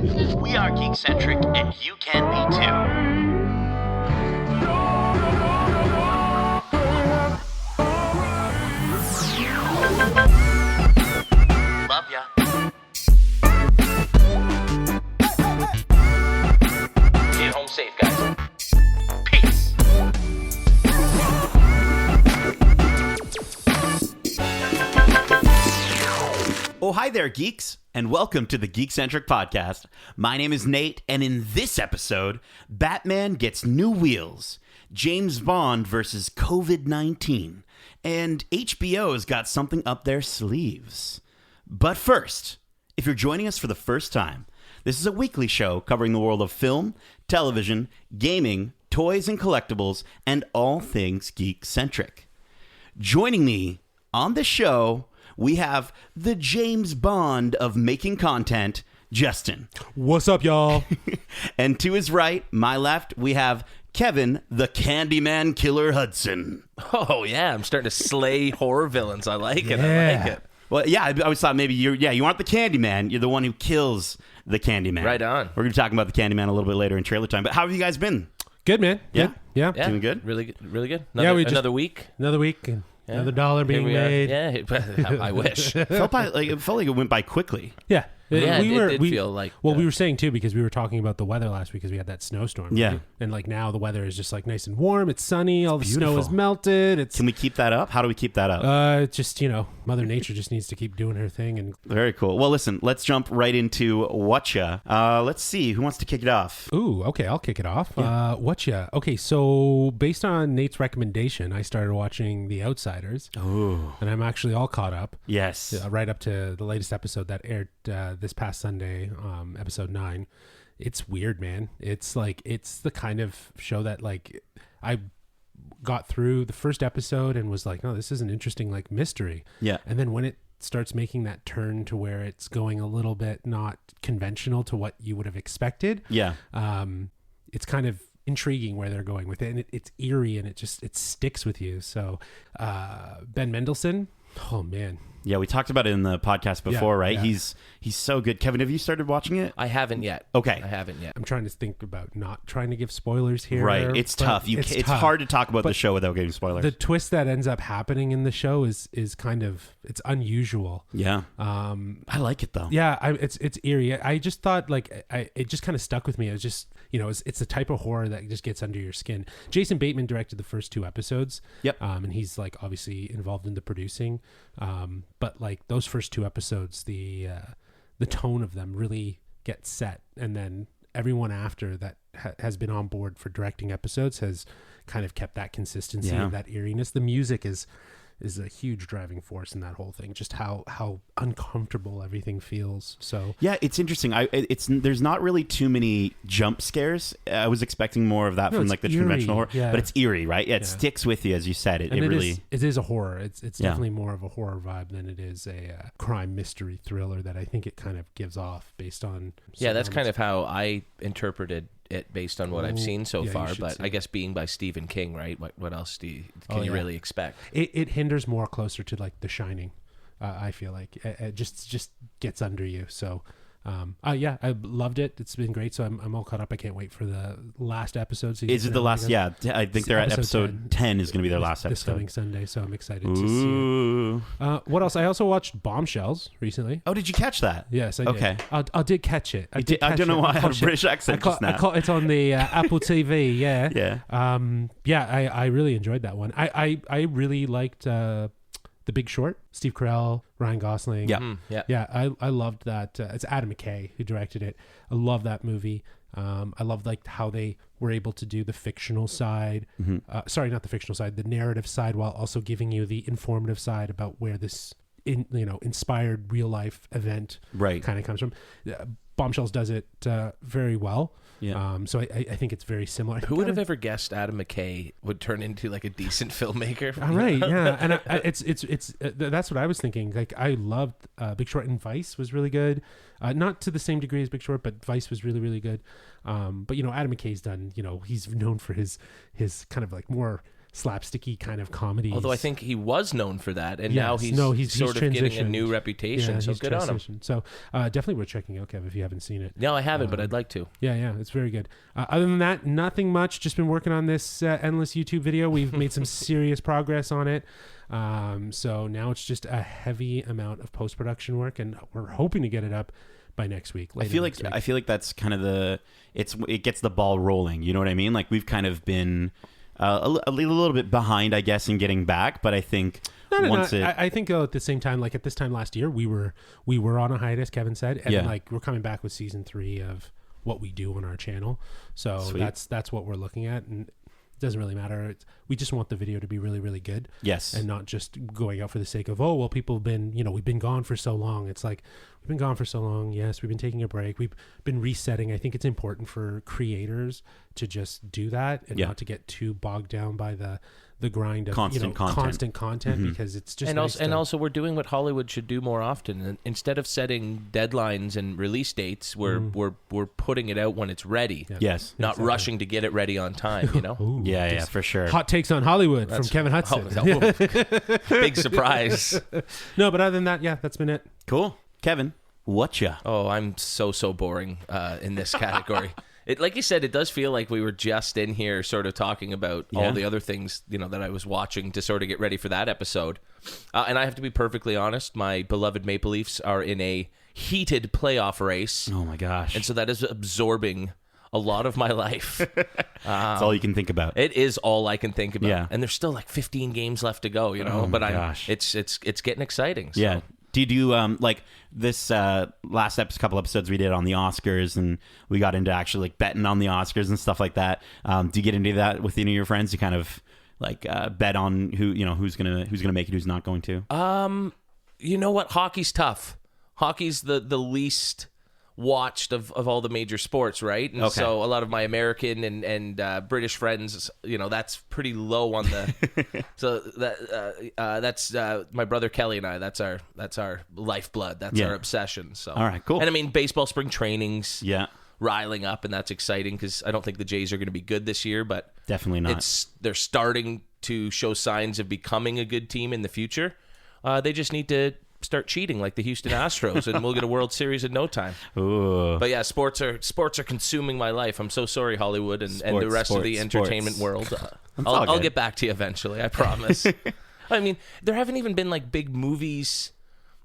We are Geekcentric, and you can be too. Love ya. Get home safe, guys. Peace. Oh, hi there, geeks, and welcome to the Geekcentric podcast. My name is Nate, and in this episode, Batman gets new wheels, James Bond versus COVID-19, and HBO's got something up their sleeves. But first, if you're joining us for the first time, this is a weekly show covering the world of film, television, gaming, toys and collectibles, and all things geek-centric. Joining me on the show, we have the James Bond of making content, Justin. What's up, y'all? And to his right, my left, we have Kevin, the Candyman Killer Hudson. Oh, yeah. I'm starting to slay horror villains. I like it. I Yeah. like it. Well, yeah, I always thought maybe you aren't the Candyman. You're the one who kills the Candyman. Right on. We're going to be talking about the Candyman a little bit later in trailer time. But how have you guys been? Good, man. Yeah? Good. Yeah. Yeah. Doing good? Really good. Really good. Another week. Another week. And Yeah. another dollar Here being we are. made. Yeah. I wish. It felt like it went by quickly. Yeah. Yeah, it did feel like... Well, we were saying, too, because we were talking about the weather last week because we had that snowstorm. Yeah. Right? And, like, now the weather is just, like, nice and warm. It's sunny. All the snow beautiful. is melted. It's Can we keep that up? How do we keep that up? just, Mother Nature just needs to keep doing her thing. And Very cool. Well, listen, let's jump right into Whatcha. Let's see. Who wants to kick it off? Ooh, okay, I'll kick it off. Whatcha? Okay, so based on Nate's recommendation, I started watching The Outsiders. Ooh. And I'm actually all caught up. Yes. Right up to the latest episode that aired this past Sunday, episode 9. It's weird, man. It's the kind of show that I got through the first episode and was like, oh, this is an interesting mystery. Yeah. And then when it starts making that turn to where it's going a little bit not conventional to what you would have expected, Yeah. it's kind of intriguing where they're going with it, and it's eerie and it sticks with you. So Ben Mendelsohn, oh man. Yeah, we talked about it in the podcast before, right? Yeah. He's so good. Kevin, have you started watching it? I haven't yet. Okay. I haven't yet. I'm trying to think about not trying to give spoilers here. Right. It's but tough. It's hard to talk about the But show without giving spoilers. The twist that ends up happening in the show is kind of, it's unusual. Yeah. I like it though. Yeah, it's eerie. I just thought it just kind of stuck with me. It was just, it's the type of horror that just gets under your skin. Jason Bateman directed the first 2 episodes. Yep. And he's obviously involved in the producing. But those first 2 episodes, the tone of them really gets set, and then everyone after that has been on board for directing episodes has kind of kept that consistency of that eeriness. The music is a huge driving force in that whole thing, just how uncomfortable everything feels. So Yeah, it's interesting. There's not really too many jump scares. I was expecting more of that from it's the eerie. conventional horror, Yeah. but it's eerie, right? Yeah, it Yeah. sticks with you, as you said. It really is a horror. It's Yeah. definitely more of a horror vibe than it is a crime mystery thriller that I think it kind of gives off based on. Yeah, that's kind elements. of how I interpreted it based on what I've seen so Yeah, you far. should But see I it. guess being by Stephen King, right? What else can you yeah. really expect? It hinders more closer to The Shining. I feel like it just gets under you. So, yeah, I loved it. It's been great. So I'm all caught up. I can't wait for the last episode. is it the last? Yeah, I think they're at episode 10 is going to be their last this episode. coming Sunday. So I'm excited to see Ooh. it. What else? I also watched Bombshells recently. Oh, did you catch that? Yes, I did. Okay. I did catch it. I don't know why I had a British accent just now. I caught it on the Apple TV. Yeah. Yeah. I really enjoyed that one. I really liked The Big Short. Steve Carell, Ryan Gosling. Yeah. Yeah. I loved that. It's Adam McKay who directed it. I love that movie. I love how they were able to do the fictional side. Sorry, not the fictional side, the narrative side, while also giving you the informative side about where this inspired real life event Right. kind of comes from. Bombshells does it very well. Yeah. So I think it's very similar. Who would have ever guessed Adam McKay would turn into a decent filmmaker? All right, yeah, and it's that's what I was thinking. I loved Big Short, and Vice was really good. Not to the same degree as Big Short, but Vice was really, really good. But Adam McKay's done. He's known for his kind of more slapsticky kind of comedies. Although I think he was known for that, and Yes. now he's, No, he's sort of getting a transitioned. new reputation. So he's good on him. transitioned. So definitely worth checking out, Kev, if you haven't seen it. No, I haven't, but I'd like to. Yeah, it's very good. Other than that, nothing much. Just been working on this endless YouTube video. We've made some serious progress on it. So now it's just a heavy amount of post-production work, and we're hoping to get it up by next week. I feel like that's kind of it gets the ball rolling. You know what I mean? Like we've kind of been a little bit behind, I guess, in getting back. But I think I think at the same time, like at this time last year, we were on a hiatus. Kevin said, and like we're coming back with season 3 of what we do on our channel. So Sweet. that's what we're looking at, and it doesn't really matter. We just want the video to be really, really good. Yes. And not just going out for the sake of, people have been, we've been gone for so long. It's like, we've been gone for so long. Yes, we've been taking a break. We've been resetting. I think it's important for creators to just do that and not to get too bogged down by the grind of constant content because it's just also we're doing what Hollywood should do more often. And instead of setting deadlines and release dates, we're putting it out when it's ready. Yeah. Yes. Not rushing to get it ready on time, Ooh, Yeah, for sure. Hot takes on Hollywood from Kevin Hudson. Big surprise. No, but other than that, that's been it. Cool. Kevin, whatcha? Oh, I'm so boring in this category. It, like you said, it does feel like we were just in here sort of talking about all the other things, that I was watching to sort of get ready for that episode. And I have to be perfectly honest, my beloved Maple Leafs are in a heated playoff race. Oh my gosh. And so that is absorbing a lot of my life. That's all you can think about. It is all I can think about. Yeah. And there's still like 15 games left to go, Oh my gosh. It's getting exciting. So. Yeah. Did you like this last couple episodes we did on the Oscars, and we got into actually like betting on the Oscars and stuff like that? Do you get into that with any of your friends? You kind of like bet on who's gonna make it, who's not going to? You know what? Hockey's tough. Hockey's the least watched of all the major sports, right? And so a lot of my American and British friends, that's pretty low on the. So that's my brother Kelly and I. That's our lifeblood. That's our obsession. So all right, cool. And I mean, baseball spring trainings, riling up, and that's exciting because I don't think the Jays are going to be good this year, but definitely not. They're starting to show signs of becoming a good team in the future. They just need to start cheating like the Houston Astros, and we'll get a World Series in no time. Ooh. But yeah, sports are consuming my life. I'm so sorry, Hollywood and the rest of the entertainment world. I'll get back to you eventually, I promise. I mean, there haven't even been like big movies.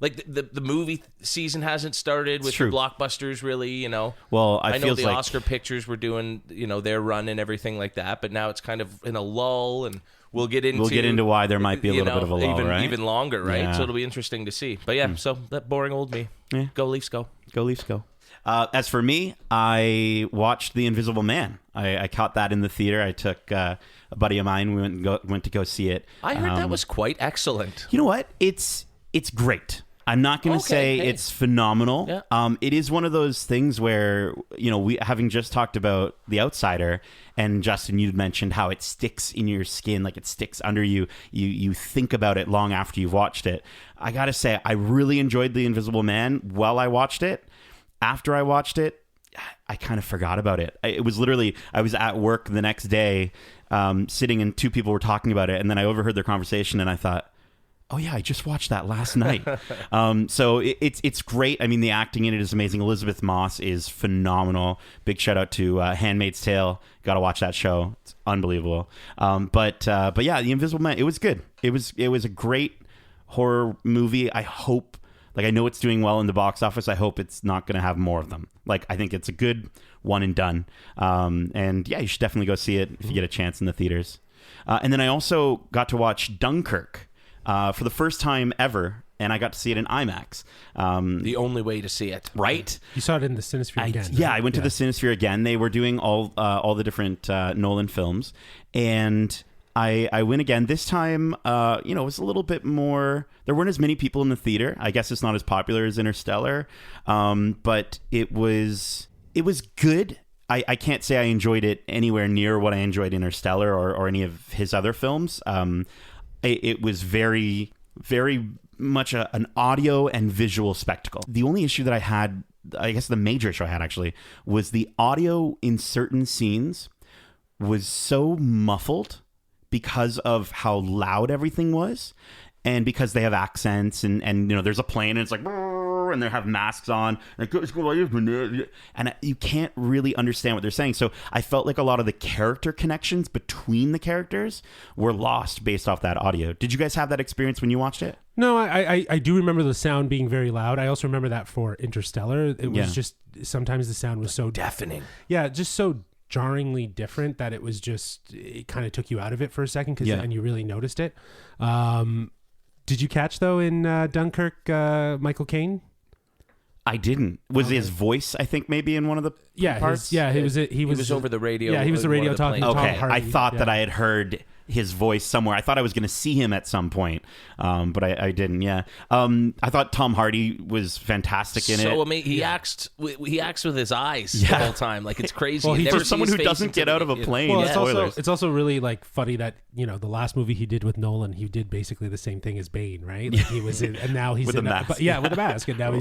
Like the movie season hasn't started with the blockbusters, really. Well, I know the Oscar pictures were doing their run and everything like that, but now it's kind of in a lull, and we'll get into why there might be a little bit of a lull, right? Even longer, right? Yeah. So it'll be interesting to see. But yeah, so that boring old me. Yeah. Go Leafs, go. Go Leafs, go. As for me, I watched The Invisible Man. I caught that in the theater. I took a buddy of mine. We went to go see it. I heard that was quite excellent. You know what? It's great. I'm not going to say it's phenomenal. Yeah. It is one of those things where, we having just talked about The Outsider, and Justin, you'd mentioned how it sticks in your skin, like it sticks under you. You think about it long after you've watched it. I got to say, I really enjoyed The Invisible Man while I watched it. After I watched it, I kind of forgot about it. It was literally, I was at work the next day, sitting, and two people were talking about it, and then I overheard their conversation, and I thought, oh yeah, I just watched that last night. So it's great. I mean, the acting in it is amazing. Elizabeth Moss is phenomenal. Big shout out to Handmaid's Tale. Got to watch that show. It's unbelievable. But yeah, The Invisible Man. It was good. It was a great horror movie. I hope, I know it's doing well in the box office. I hope it's not going to have more of them. I think it's a good one and done. And yeah, you should definitely go see it if you get a chance in the theaters. And then I also got to watch Dunkirk. For the first time ever, and I got to see it in IMAX. The only way to see it. Right? You saw it in the Cinesphere again. Yeah, right? I went to the Cinesphere again. They were doing all the different Nolan films, and I went again. This time, it was a little bit more. There weren't as many people in the theater. I guess it's not as popular as Interstellar, but it was good. I can't say I enjoyed it anywhere near what I enjoyed Interstellar or any of his other films. It was very, very much an audio and visual spectacle. The only issue that I had, I guess the major issue I had actually, was the audio in certain scenes was so muffled because of how loud everything was, and because they have accents, and you know, there's a plane and it's like, and they have masks on, and you can't really understand what they're saying. So I felt like a lot of the character connections between the characters were lost based off that audio. Did you guys have that experience when you watched it? No, I do remember the sound being very loud. I also remember that for Interstellar, it was just sometimes the sound was so Deafening. Yeah, just so jarringly different that it was just, it kind of took you out of it for a second and you really noticed it. Did you catch though in Dunkirk, Michael Caine? I didn't. Was his voice, I think, maybe in one of the parts? He was over the radio. Yeah, he was the radio talking. Okay, Tom Hardy. I thought that I had heard his voice somewhere. I thought I was going to see him at some point, but I didn't. Yeah, I thought Tom Hardy was fantastic in it. So amazing. He acts with his eyes the whole time. Like, it's crazy. Well, for someone who doesn't get out of a plane. Well, it's also really like funny that, you know, the last movie he did with Nolan, he did basically the same thing as Bane, right? Like he was in, and now he's with a mask. With a mask, and now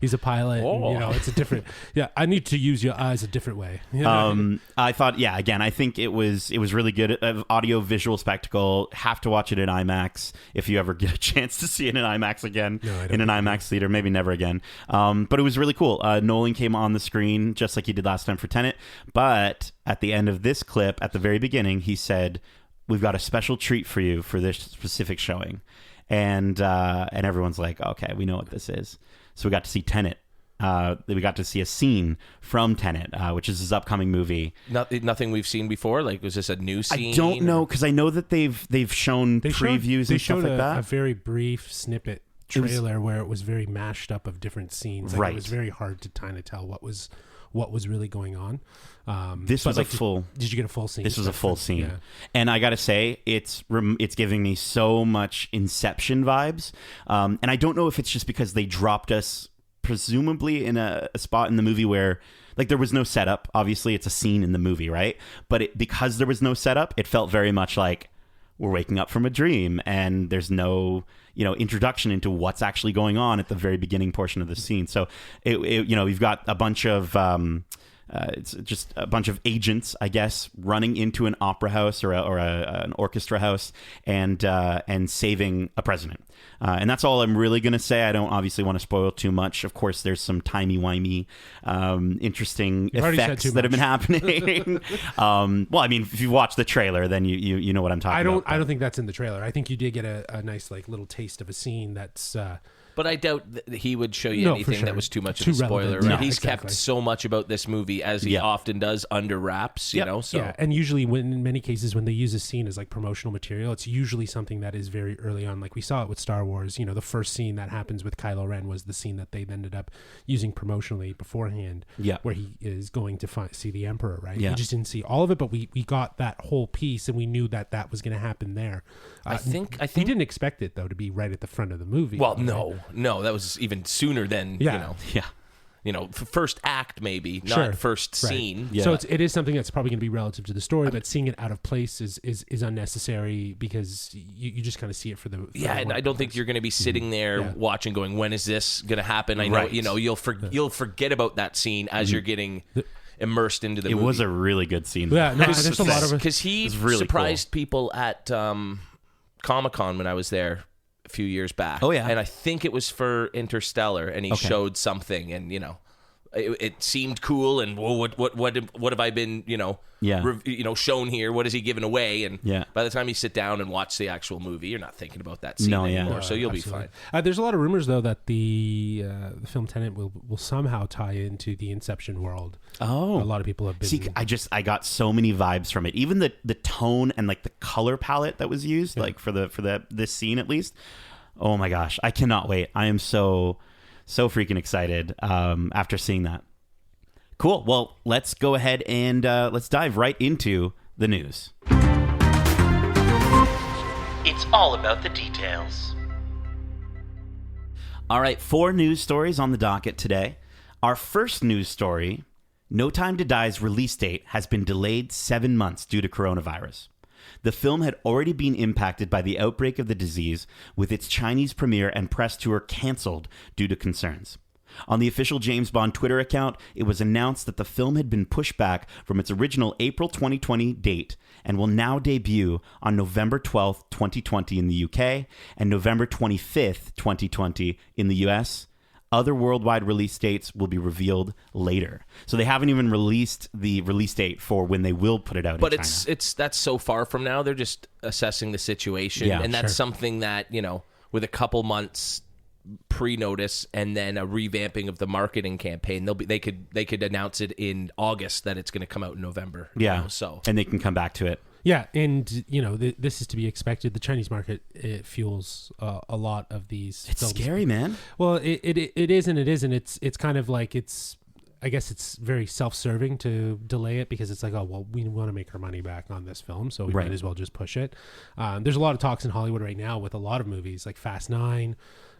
he's a pilot. And, you know, it's a different. Yeah, I need to use your eyes a different way. You know? I thought, again, I think it was really good. Audio visual spectacle. Have to watch it in IMAX if you ever get a chance to see it in IMAX again. No, in an IMAX theater, maybe never again. But it was really cool. Nolan came on the screen just like he did last time for Tenet. But at the end of this clip, at the very beginning, he said, "We've got a special treat for you for this specific showing," and everyone's like, "Okay, we know what this is." So we got to see Tenet. We got to see a scene from Tenet, which is his upcoming movie. Nothing we've seen before. Like, was this a new scene? I don't know, because I know that they've shown previews and stuff like that. A very brief snippet trailer where it was very mashed up of different scenes. Like, it was very hard to kind of tell what was really going on. This was a full. Did you get a full scene? This was a full scene, yeah. And I gotta say, it's giving me so much Inception vibes. And I don't know if it's just because they dropped us presumably in a spot in the movie where, like, there was no setup. Obviously, it's a scene in the movie, right? But because there was no setup, it felt very much like we're waking up from a dream, and there's no, you know, introduction into what's actually going on at the very beginning portion of the scene. So you've got a bunch of it's just a bunch of agents, I guess, running into an opera house or an orchestra house and saving a president. And that's all I'm really going to say. I don't obviously want to spoil too much. Of course, there's some timey-wimey, interesting effects that have been happening. Well, I mean, if you watch the trailer, then you know what I'm talking about. I don't think that's in the trailer. I think you did get a nice, like, little taste of a scene that's... But I doubt that he would show you anything that was too much of a spoiler. Right? No, He's kept so much about this movie, as he often does, under wraps. You know, so and usually, in many cases, when they use a scene as like promotional material, it's usually something that is very early on. Like we saw it with Star Wars. You know, the first scene that happens with Kylo Ren was the scene that they ended up using promotionally beforehand. Yeah, where he is going to see the Emperor. Right. Yeah. We just didn't see all of it, but we got that whole piece, and we knew that was going to happen there. I think we didn't expect it though to be right at the front of the movie. Well, right? no, that was even sooner than first act, maybe not first scene. Yeah. So it is something that's probably going to be relative to the story, but seeing it out of place is unnecessary because you just kind of see it for the and I don't think you're going to be sitting there watching, going, when is this going to happen? I know you'll forget about that scene as you're getting immersed into the movie. It was a really good scene. Yeah, no, there's a lot of because he really surprised people at Comic-Con when I was there a few years back. Oh yeah, and I think it was for Interstellar, and he showed something, and it seemed cool. And what have I been shown here? What is he giving away? And by the time you sit down and watch the actual movie, you're not thinking about that scene anymore. So you'll absolutely be fine. There's a lot of rumors though that the film Tenet will somehow tie into the Inception world. Oh, a lot of people have been. See, I got so many vibes from it. Even the tone and like the color palette that was used, like for this scene at least. Oh my gosh, I cannot wait. I am so freaking excited after seeing that. Cool. Well, let's go ahead and let's dive right into the news. It's all about the details. All right, 4 news stories on the docket today. Our first news story, No Time to Die's release date has been delayed 7 months due to coronavirus. The film had already been impacted by the outbreak of the disease, with its Chinese premiere and press tour canceled due to concerns. On the official James Bond Twitter account, it was announced that the film had been pushed back from its original April 2020 date and will now debut on November 12th, 2020 in the UK and November 25th, 2020 in the US. Other worldwide release dates will be revealed later. So they haven't even released the release date for when they will put it out in China. But that's so far from now. They're just assessing the situation. Yeah, and that's something that, with a couple months pre-notice and then a revamping of the marketing campaign, they could announce it in August that it's going to come out in November. Yeah. So and they can come back to it. Yeah, and this is to be expected. The Chinese market, it fuels a lot of these. It's films. scary, man. Well, it is and it isn't. It's kind of like I guess it's very self-serving to delay it because it's like, oh well, we want to make our money back on this film, so we might as well just push it. There's a lot of talks in Hollywood right now with a lot of movies like Fast 9,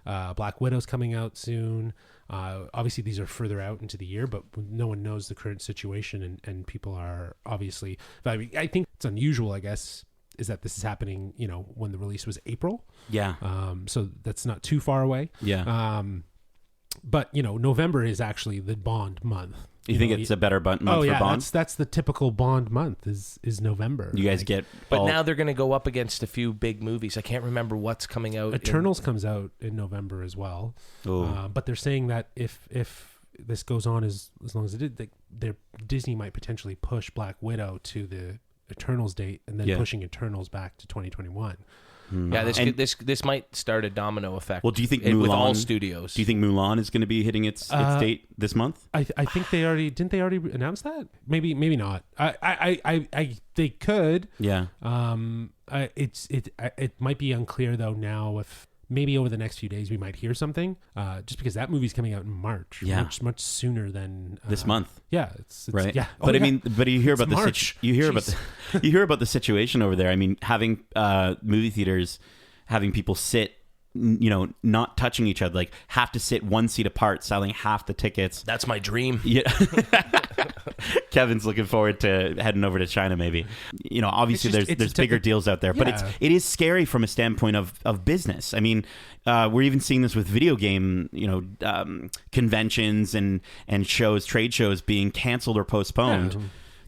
Black Widow's coming out soon. Obviously these are further out into the year, but no one knows the current situation, and people are obviously, I think it's unusual, I guess, is that this is happening, when the release was April. Yeah. So that's not too far away. Yeah. But November is actually the Bond month. You think it's a better month for Bond? That's the typical Bond month is November. You guys get... But now they're going to go up against a few big movies. I can't remember what's coming out. Eternals comes out in November as well. But they're saying that if this goes on as long as it did, Disney might potentially push Black Widow to the Eternals date and then pushing Eternals back to 2021. Yeah, this might start a domino effect. Well, do you think Mulan, with all studios? Do you think Mulan is going to be hitting its date this month? I think they already announce that. Maybe not. They could. Yeah. It might be unclear though now if maybe over the next few days we might hear something. Just because that movie's coming out in March. Yeah. Much sooner than this month. Yeah. It's right. Yeah. But I mean, but you hear about you hear about the situation over there. I mean, having movie theaters, having people sit, not touching each other, like have to sit one seat apart, selling half the tickets. That's my dream. Yeah. Kevin's looking forward to heading over to China. Maybe, obviously there's bigger deals out there, but it is scary from a standpoint of business. I mean, we're even seeing this with video game, conventions and shows, trade shows being canceled or postponed. Yeah.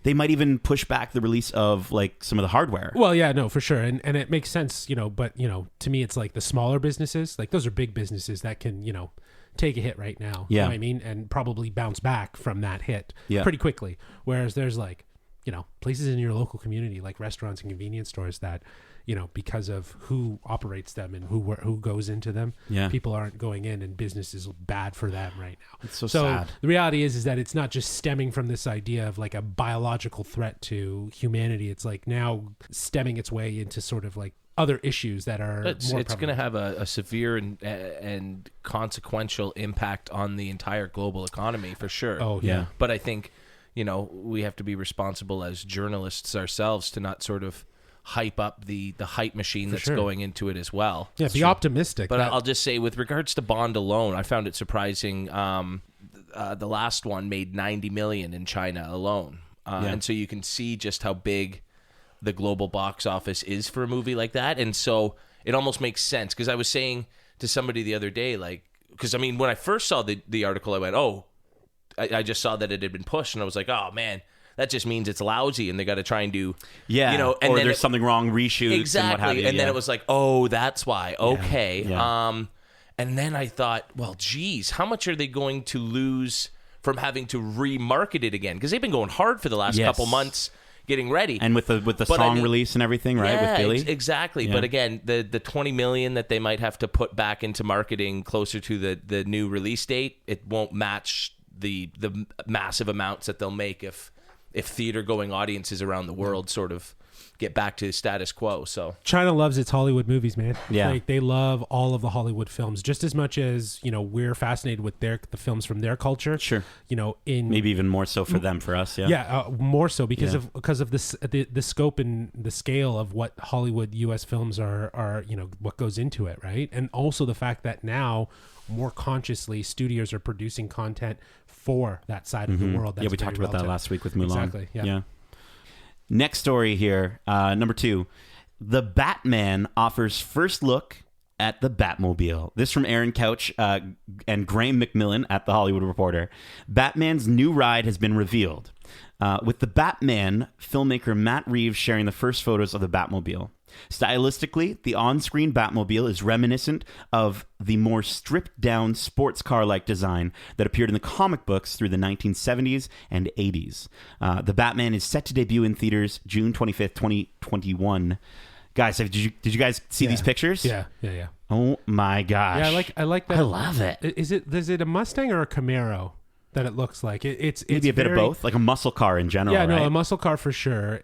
They might even push back the release of like some of the hardware. Well, yeah, no, for sure. And it makes sense, but, to me, it's like the smaller businesses, like those are big businesses that can, take a hit right now. Yeah. You know what I mean? And probably bounce back from that hit pretty quickly. Whereas there's like, places in your local community, like restaurants and convenience stores that, because of who operates them and who goes into them, people aren't going in and business is bad for them right now. It's so sad. The reality is that it's not just stemming from this idea of like a biological threat to humanity. It's like now stemming its way into sort of like other issues that are it's going to have a severe and consequential impact on the entire global economy for sure. Oh, yeah. But I think, we have to be responsible as journalists ourselves to not sort of hype up the hype machine that's going into it as well. Yeah, be optimistic. But I'll just say with regards to Bond alone, I found it surprising. The last one made $90 million in China alone. And so you can see just how big the global box office is for a movie like that. And so it almost makes sense because I was saying to somebody the other day, like, because I mean, when I first saw the article, I went, I just saw that it had been pushed and I was like, oh man, that just means it's lousy and they got to try and do, and or then there's something wrong, reshoots exactly. and what have you. And then it was like, oh, that's why. Okay. Yeah. And then I thought, well, geez, how much are they going to lose from having to remarket it again? Because they've been going hard for the last couple months getting ready. And with the song release and everything, right? With Billy? Exactly. Yeah. But again, the $20 million that they might have to put back into marketing closer to the new release date, it won't match the massive amounts that they'll make if theater going audiences around the world sort of get back to status quo. So China loves its Hollywood movies, man. Yeah. Like they love all of the Hollywood films just as much as, we're fascinated with the films from their culture. Sure. In maybe even more so for them, for us. Yeah. Yeah. More so because of the scope and the scale of what Hollywood US films are, what goes into it. Right. And also the fact that now more consciously studios are producing content for that side of the world. That's we talked about that last week with Mulan. Exactly. Yeah. Next story here, number 2. The Batman offers first look at the Batmobile. This from Aaron Couch and Graham McMillan at The Hollywood Reporter. Batman's new ride has been revealed. With the Batman, filmmaker Matt Reeves sharing the first photos of the Batmobile. Stylistically, the on-screen Batmobile is reminiscent of the more stripped-down sports car-like design that appeared in the comic books through the 1970s and 80s. The Batman is set to debut in theaters June 25th, 2021. Guys, did you guys see these pictures? Yeah. Oh my gosh! Yeah, I like that. I love it. Is it a Mustang or a Camaro that it looks like? It's maybe a bit of both, like a muscle car in general. Yeah, no, right? a muscle car for sure.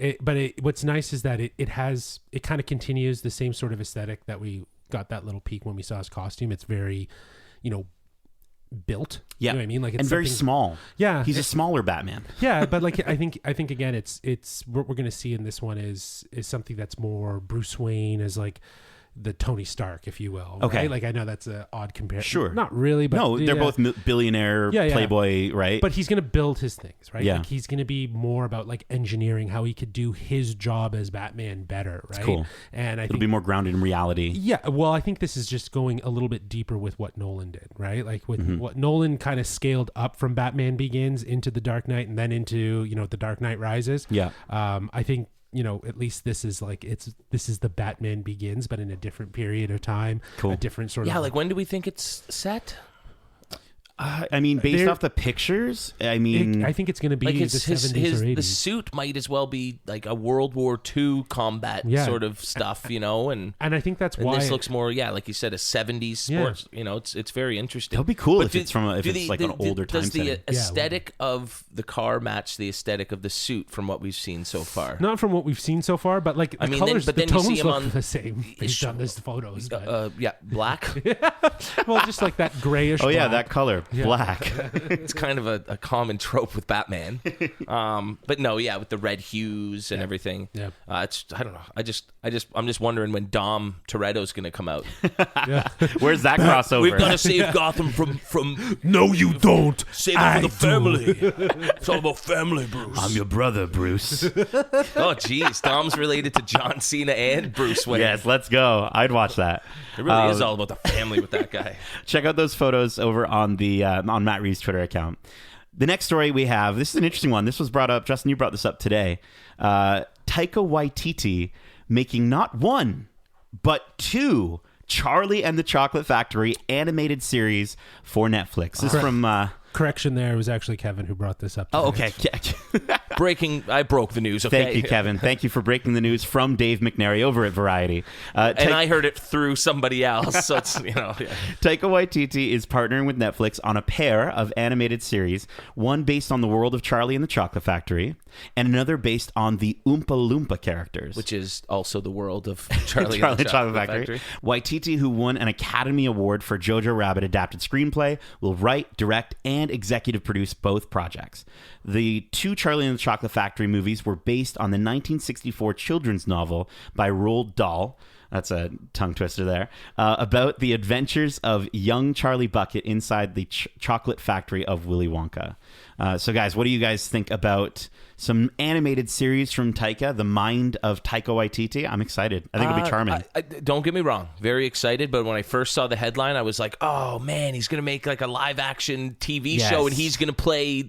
What's nice is that it kind of continues the same sort of aesthetic that we got that little peek when we saw his costume. It's very, built. Yeah, you know what I mean, like it's and very small. Yeah, he's a smaller Batman. Yeah, but like I think again, it's what we're gonna see in this one is something that's more Bruce Wayne as like the Tony Stark, if you will. Okay. Right? Like I know that's an odd comparison. Sure. Not really, but no, they're both billionaire playboy, right? But he's going to build his things, right? Yeah. Like he's going to be more about like engineering how he could do his job as Batman better, right? That's cool. And it'll be more grounded in reality. Yeah, well, I think this is just going a little bit deeper with what Nolan did, right? Like with what Nolan kind of scaled up from Batman Begins into The Dark Knight and then into, The Dark Knight Rises. Yeah. I think at least this is like this is the Batman Begins, but in a different period of time. Cool. A different sort of. Yeah, like when do we think it's set? I mean, based off the pictures, I think it's going to be like the 70s or 80s. The suit might as well be like a World War II combat sort of stuff, and I think that's why this looks more, like you said, a 70s sports. It's very interesting. It'll be cool if it's like an older time setting. Does the aesthetic of the car match the aesthetic of the suit from what we've seen so far? Not from what we've seen so far, but like the colors, the tones you see look the same based on these photos. Black. Well, just like that grayish. Oh yeah, black. that color. Yeah. Black. It's kind of a common trope with Batman. But no, with the red hues and everything. Yeah. I don't know. I'm just wondering when Dom Toretto's going to come out. Where's that crossover? We've got to save Gotham from No, you don't. Save it for the family. It's all about family, Bruce. I'm your brother, Bruce. Oh, geez. Dom's related to John Cena and Bruce Wayne. Yes, let's go. I'd watch that. It really is all about the family with that guy. Check out those photos over on the on Matt Reeves' Twitter account. The next story we have, this is an interesting one. This was brought up, Justin, you brought this up today. Taika Waititi making not one, but two Charlie and the Chocolate Factory animated series for Netflix. This is from... Correction there, it was actually Kevin who brought this up. Oh, okay. I broke the news, okay? Thank you, Kevin. Thank you for breaking the news from Dave McNary over at Variety. And I heard it through somebody else, so it's, Taika Waititi is partnering with Netflix on a pair of animated series, one based on the world of Charlie and the Chocolate Factory, and another based on the Oompa Loompa characters. Which is also the world of Charlie and the Chocolate Factory. Waititi, who won an Academy Award for Jojo Rabbit adapted screenplay, will write, direct, and executive produce both projects. The two Charlie and the Chocolate Factory movies were based on the 1964 children's novel by Roald Dahl. That's a tongue twister there. About the adventures of young Charlie Bucket inside the chocolate factory of Willy Wonka. So, guys, what do you guys think about some animated series from Taika, The Mind of Taika Waititi? I'm excited. I think it'll be charming. Don't get me wrong. Very excited. But when I first saw the headline, I was like, oh, man, he's going to make like a live action TV show and he's going to play,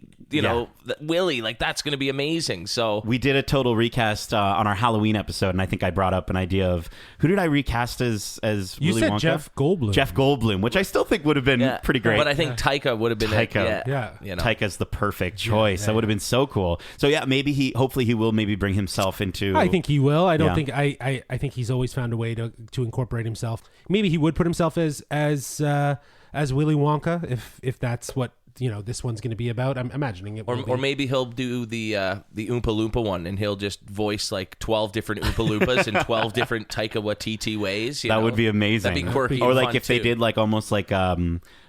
Willy. Like, that's going to be amazing. So we did a total recast on our Halloween episode, and I think I brought up an idea of who did I recast as you Willy said Wonka? Jeff Goldblum. Jeff Goldblum, which I still think would have been pretty great. But I think Taika would have been Taika's the perfect choice. That would have been so cool. So maybe hopefully he will maybe bring himself into... I think he will. I don't think... I think he's always found a way to incorporate himself. Maybe he would put himself as Willy Wonka if that's what this one's going to be about. I'm imagining it. Or maybe he'll do the Oompa Loompa one, and he'll just voice like 12 different Oompa Loompas in 12 different Taika Waititi ways. That would be amazing. That'd be quirky. Or like if they did like almost like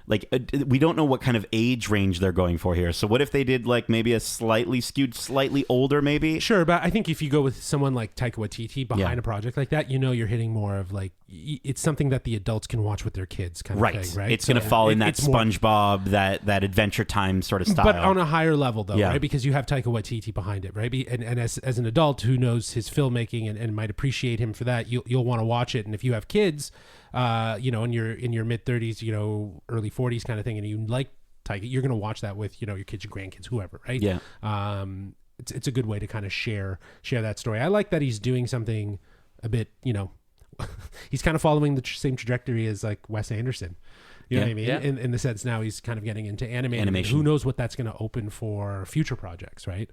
we don't know what kind of age range they're going for here. So what if they did like maybe a slightly skewed, slightly older maybe? Sure, but I think if you go with someone like Taika Waititi behind a project like that, you're hitting more of like, it's something that the adults can watch with their kids, kind of thing, right? It's going to fall in that SpongeBob, that Adventure Time sort of style, but on a higher level, though, Yeah. right? Because you have Taika Waititi behind it, right? And as an adult who knows his filmmaking and might appreciate him for that, you'll want to watch it. And if you have kids, in your mid 30s, early 40s kind of thing, and you like Taika, you're going to watch that with your kids, your grandkids, whoever, right? Yeah. It's a good way to kind of share that story. I like that he's doing something a bit, he's kind of following the same trajectory as like Wes Anderson. You know what I mean? Yeah. In the sense now he's kind of getting into Animation. Who knows what that's going to open for future projects, right?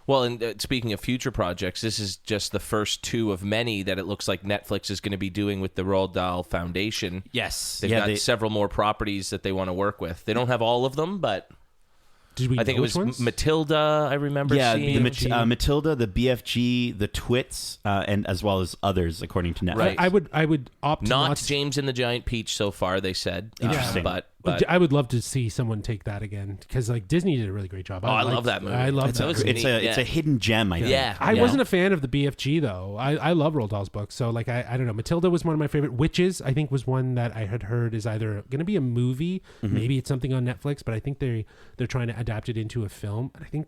Well, and speaking of future projects, this is just the first two of many that it looks like Netflix is going to be doing with the Roald Dahl Foundation. Yes. They've got several more properties that they want to work with. They don't have all of them, but I think it was Matilda, I remember seeing. The Matilda, the BFG, the Twits, and as well as others, according to Netflix. Right. I would opt Not James and the Giant Peach so far, they said. Interesting. But I would love to see someone take that again, because like Disney did a really great job. I love that movie. I love It's that. a hidden gem, I think. Yeah. I wasn't a fan of the BFG though. I love Roald Dahl's books, so like I don't know. Matilda was one of my favorite. Witches, I think, was one that I had heard is either going to be a movie, maybe it's something on Netflix, but I think they're trying to adapt it into a film. And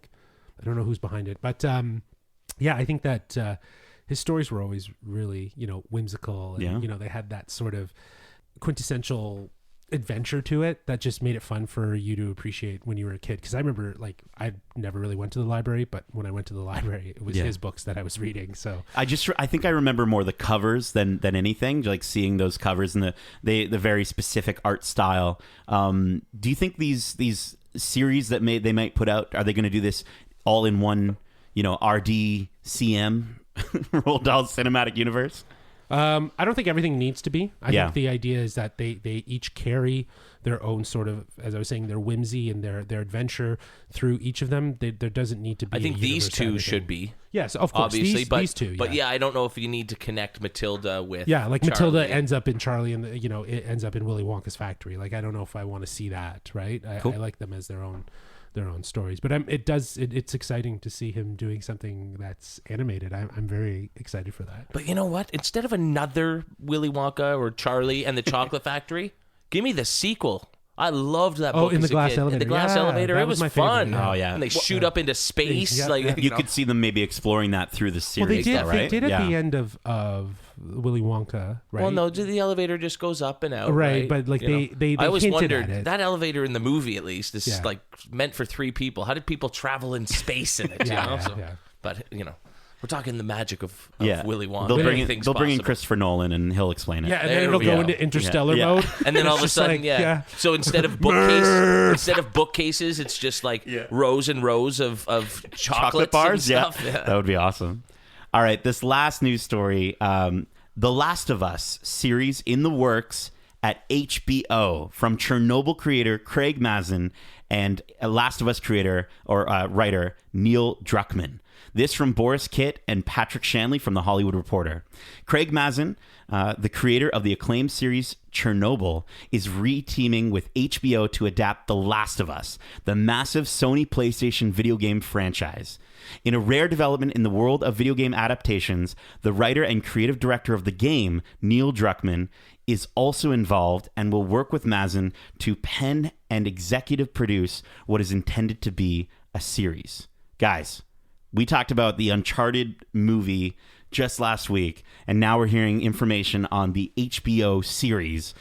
I don't know who's behind it, but I think that his stories were always really whimsical, and they had that sort of quintessential adventure to it that just made it fun for you to appreciate when you were a kid. Because I remember, like, I never really went to the library, but when I went to the library, it was his books that I was reading. So I think I remember more the covers than anything, like seeing those covers and the very specific art style. Do you think these series that they might put out, are they going to do this all in one, RDCM, Roald Dahl Cinematic Universe? I don't think everything needs to be. I Yeah. think the idea is that they each carry their own sort of, as I was saying, their whimsy and their adventure through each of them. There doesn't need to be. I think these two should be. Yes, of course. Obviously, these two. But I don't know if you need to connect Matilda with. Yeah, like Charlie. Matilda ends up in Charlie, and it ends up in Willy Wonka's factory. Like, I don't know if I want to see that. Right? Cool. I like them as their own stories, but it's exciting to see him doing something that's animated. I'm very excited for that. But you know what? Instead of another Willy Wonka or Charlie and the Chocolate Factory, give me the sequel. I loved that book. In the as a glass kid. elevator. In the glass Yeah, elevator, that it was was my favorite, fun. yeah. Oh, yeah. And they shoot up into space. Yeah, like yeah. You could see them maybe exploring that through the series, Well, right? they did at the end of Willy Wonka, right? Well, no, the elevator just goes up and out. Right, but like they I always hinted wondered at it. that elevator in the movie, at least, is Yeah. like meant for 3 people. How did people travel in space in it? Yeah, So, yeah. But we're talking the magic of Yeah. Willy Wonka. They'll bring Anything's in possible. Christopher Nolan and he'll explain it. Yeah, and There then it'll we go go. into interstellar Yeah. mode. And then all of It's a just sudden, like, yeah. So instead of bookcases, it's just like rows and rows of chocolates Chocolate bars, and stuff. That would be awesome. All right, this last news story, The Last of Us series in the works at HBO from Chernobyl creator Craig Mazin and Last of Us creator or writer Neil Druckmann. This from Boris Kitt and Patrick Shanley from The Hollywood Reporter. Craig Mazin, the creator of the acclaimed series Chernobyl, is re-teaming with HBO to adapt The Last of Us, the massive Sony PlayStation video game franchise. In a rare development in the world of video game adaptations, the writer and creative director of the game, Neil Druckmann, is also involved and will work with Mazin to pen and executive produce what is intended to be a series. Guys, we talked about the Uncharted movie just last week, and now we're hearing information on the HBO series.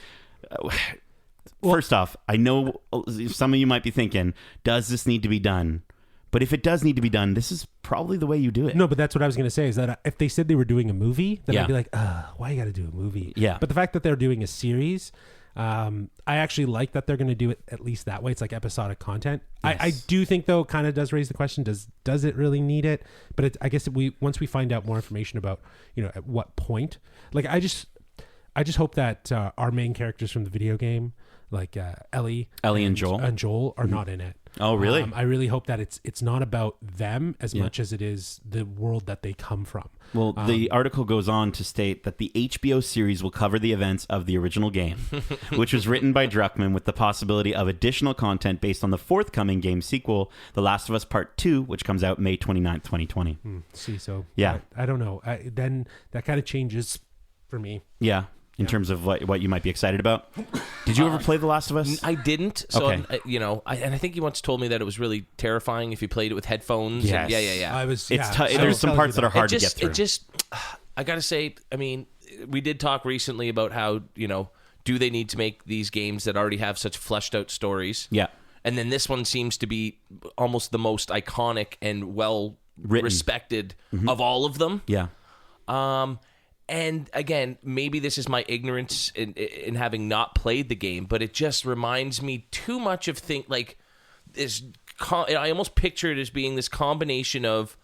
First off, I know some of you might be thinking, does this need to be done? But if it does need to be done, this is probably the way you do it. No, but that's what I was going to say, is that if they said they were doing a movie, then Yeah. I'd be like, why you got to do a movie? Yeah. But the fact that they're doing a series, I actually like that they're going to do it at least that way. It's like episodic content. Yes. I do think, though, kind of does raise the question, does it really need it? But I guess once we find out more information about, at what point, like I just hope that our main characters from the video game, like Ellie and Joel, are not in it. Oh, really? I really hope that it's not about them as much as it is the world that they come from. Well, the article goes on to state that the HBO series will cover the events of the original game, which was written by Druckmann with the possibility of additional content based on the forthcoming game sequel, The Last of Us Part 2, which comes out May 29th, 2020. So Yeah. I don't know. Then that kind of changes for me. Yeah. in terms of what you might be excited about. Did you ever play The Last of Us? I didn't. So, Okay. and I think you once told me that it was really terrifying if you played it with headphones. Yes. Yeah. I was. It's Yeah, there's some parts that are hard to get through. I gotta say, I mean, we did talk recently about how, do they need to make these games that already have such fleshed out stories? Yeah. And then this one seems to be almost the most iconic and well respected of all of them. Yeah. And again, maybe this is my ignorance in having not played the game, but it just reminds me too much of this. I almost picture it as being this combination of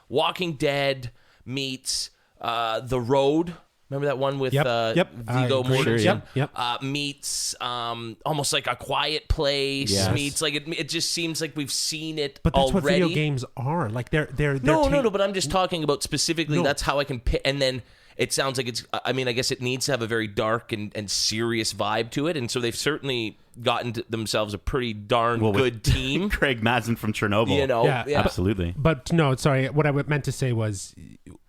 Walking Dead meets The Road. Remember that one with Viggo Mortensen? Yep. Meets almost like A Quiet Place. Yes. Meets like it just seems like we've seen it. But that's already. what video games are. Like they're no. But I'm just talking about specifically. That's how I can pick. And then it sounds like it's. I mean, I guess it needs to have a very dark and serious vibe to it. And so they've certainly gotten themselves a pretty darn good team. Craig Mazin from Chernobyl. Yeah. Absolutely. But no, sorry. What I meant to say was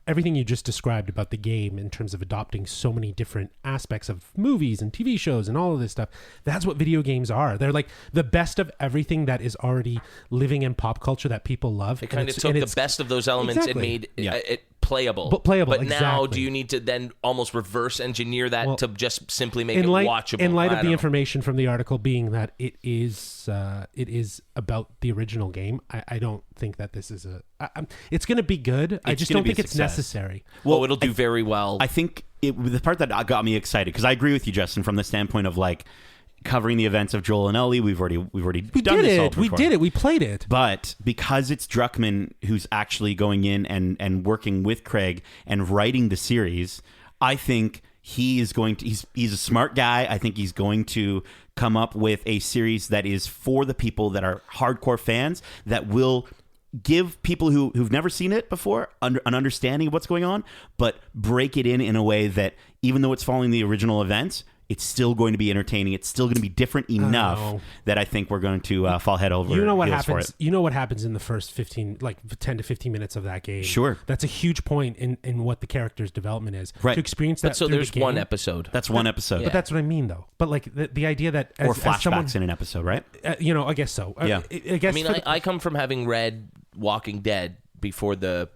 everything you just described about the game in terms of adopting so many different aspects of movies and TV shows and all of this stuff. That's what video games are. They're like the best of everything that is already living in pop culture that people love. They kind of took the best of those elements and made it playable. But playable, But now, exactly. do you need to then almost reverse engineer that to just simply make it light, watchable? In light of the information from the article being that it is about the original game, I don't think that this is it's going to be good. I just don't think it's necessary. Well, it'll do very well. I think the part that got me excited, because I agree with you, Justin, from the standpoint of like covering the events of Joel and Ellie. We've already done this all before. We did it. We played it. But because it's Druckmann who's actually going in and working with Craig and writing the series, I think he is going to. He's a smart guy. I think he's going to come up with a series that is for the people that are hardcore fans, that will give people who've never seen it before an understanding of what's going on, but break it in a way that, even though it's following the original events, it's still going to be entertaining. It's still going to be different enough that I think we're going to fall head over. You know what heels happens? For it. You know what happens in the first 10 to 15 minutes of that game. Sure, that's a huge point in what the character's development is. Right. To experience that. But so through there's the game, one episode. That's one episode. But that's what I mean, though. But like the idea that or flashbacks in an episode, right? I guess so. Yeah. I guess. I mean, I come from having read Walking Dead before the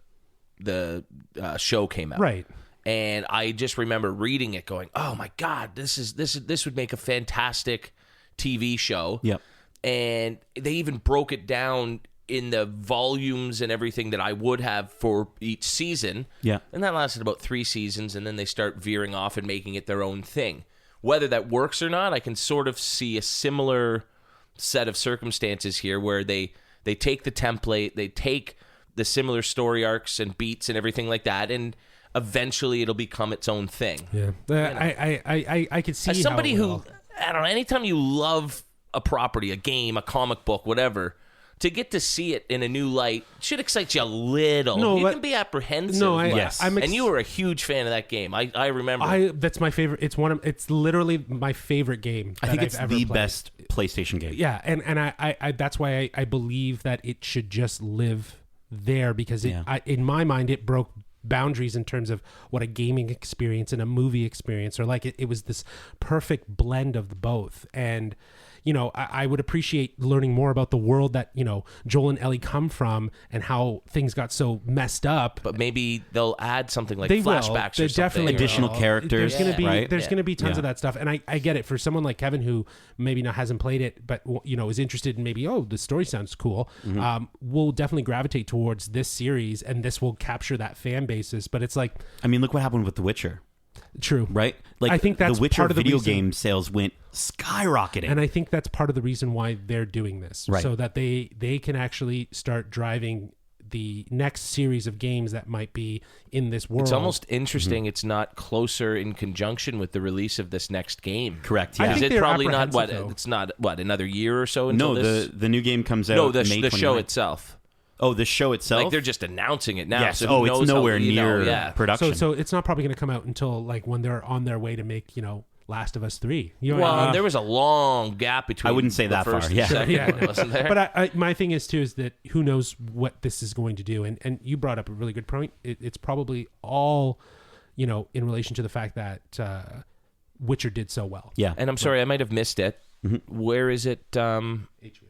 show came out. Right. And I just remember reading it going, oh my God, this would make a fantastic TV show. Yep. And they even broke it down in the volumes and everything that I would have for each season. Yeah. And that lasted about 3 seasons, and then they start veering off and making it their own thing. Whether that works or not, I can sort of see a similar set of circumstances here where they take the template, they take the similar story arcs and beats and everything like that, and eventually it'll become its own thing. Yeah, I could see. As somebody how it who, will. I don't know, anytime you love a property, a game, a comic book, whatever, to get to see it in a new light should excite you a little. No, you can be apprehensive. No, but- and you were a huge fan of that game. I remember. That's my favorite. It's literally my favorite game. I think it's I've ever the played. best PlayStation game. Yeah, and I that's why I believe that it should just live there, because in my mind it broke boundaries in terms of what a gaming experience and a movie experience are like. It was this perfect blend of both. And I would appreciate learning more about the world that Joel and Ellie come from and how things got so messed up. But maybe they'll add something like They flashbacks will. or something. Definitely Additional will. characters, There's going to be right? there's going to be tons Yeah. of that stuff, and I get it. For someone like Kevin who maybe not hasn't played it, but is interested in maybe the story sounds cool, will definitely gravitate towards this series, and this will capture that fan basis. But it's like, I mean, look what happened with The Witcher. True. Right? Like, I think that's The Witcher part of the video reason- game sales went skyrocketing. And I think that's part of the reason why they're doing this, Right. so that they can actually start driving the next series of games that might be in this world. It's almost interesting it's not closer in conjunction with the release of this next game. Correct, I yeah. Is think it they're probably not apprehensive, though. it's not another year or so until No, this? the new game comes out No, the May show 29th. itself. Oh, the show itself? Like they're just announcing it now. Yes. So who It's knows nowhere how, near yeah. production. so it's not probably going to come out until like when they're on their way to make Last of Us 3. Well, there was a long gap between. I wouldn't say the that first far, and yeah. second Yeah. one, wasn't there? But my thing is too is that who knows what this is going to do, and you brought up a really good point. It's probably all in relation to the fact that Witcher did so well. Yeah. And I'm sorry, I might have missed it. Where is it? HBO.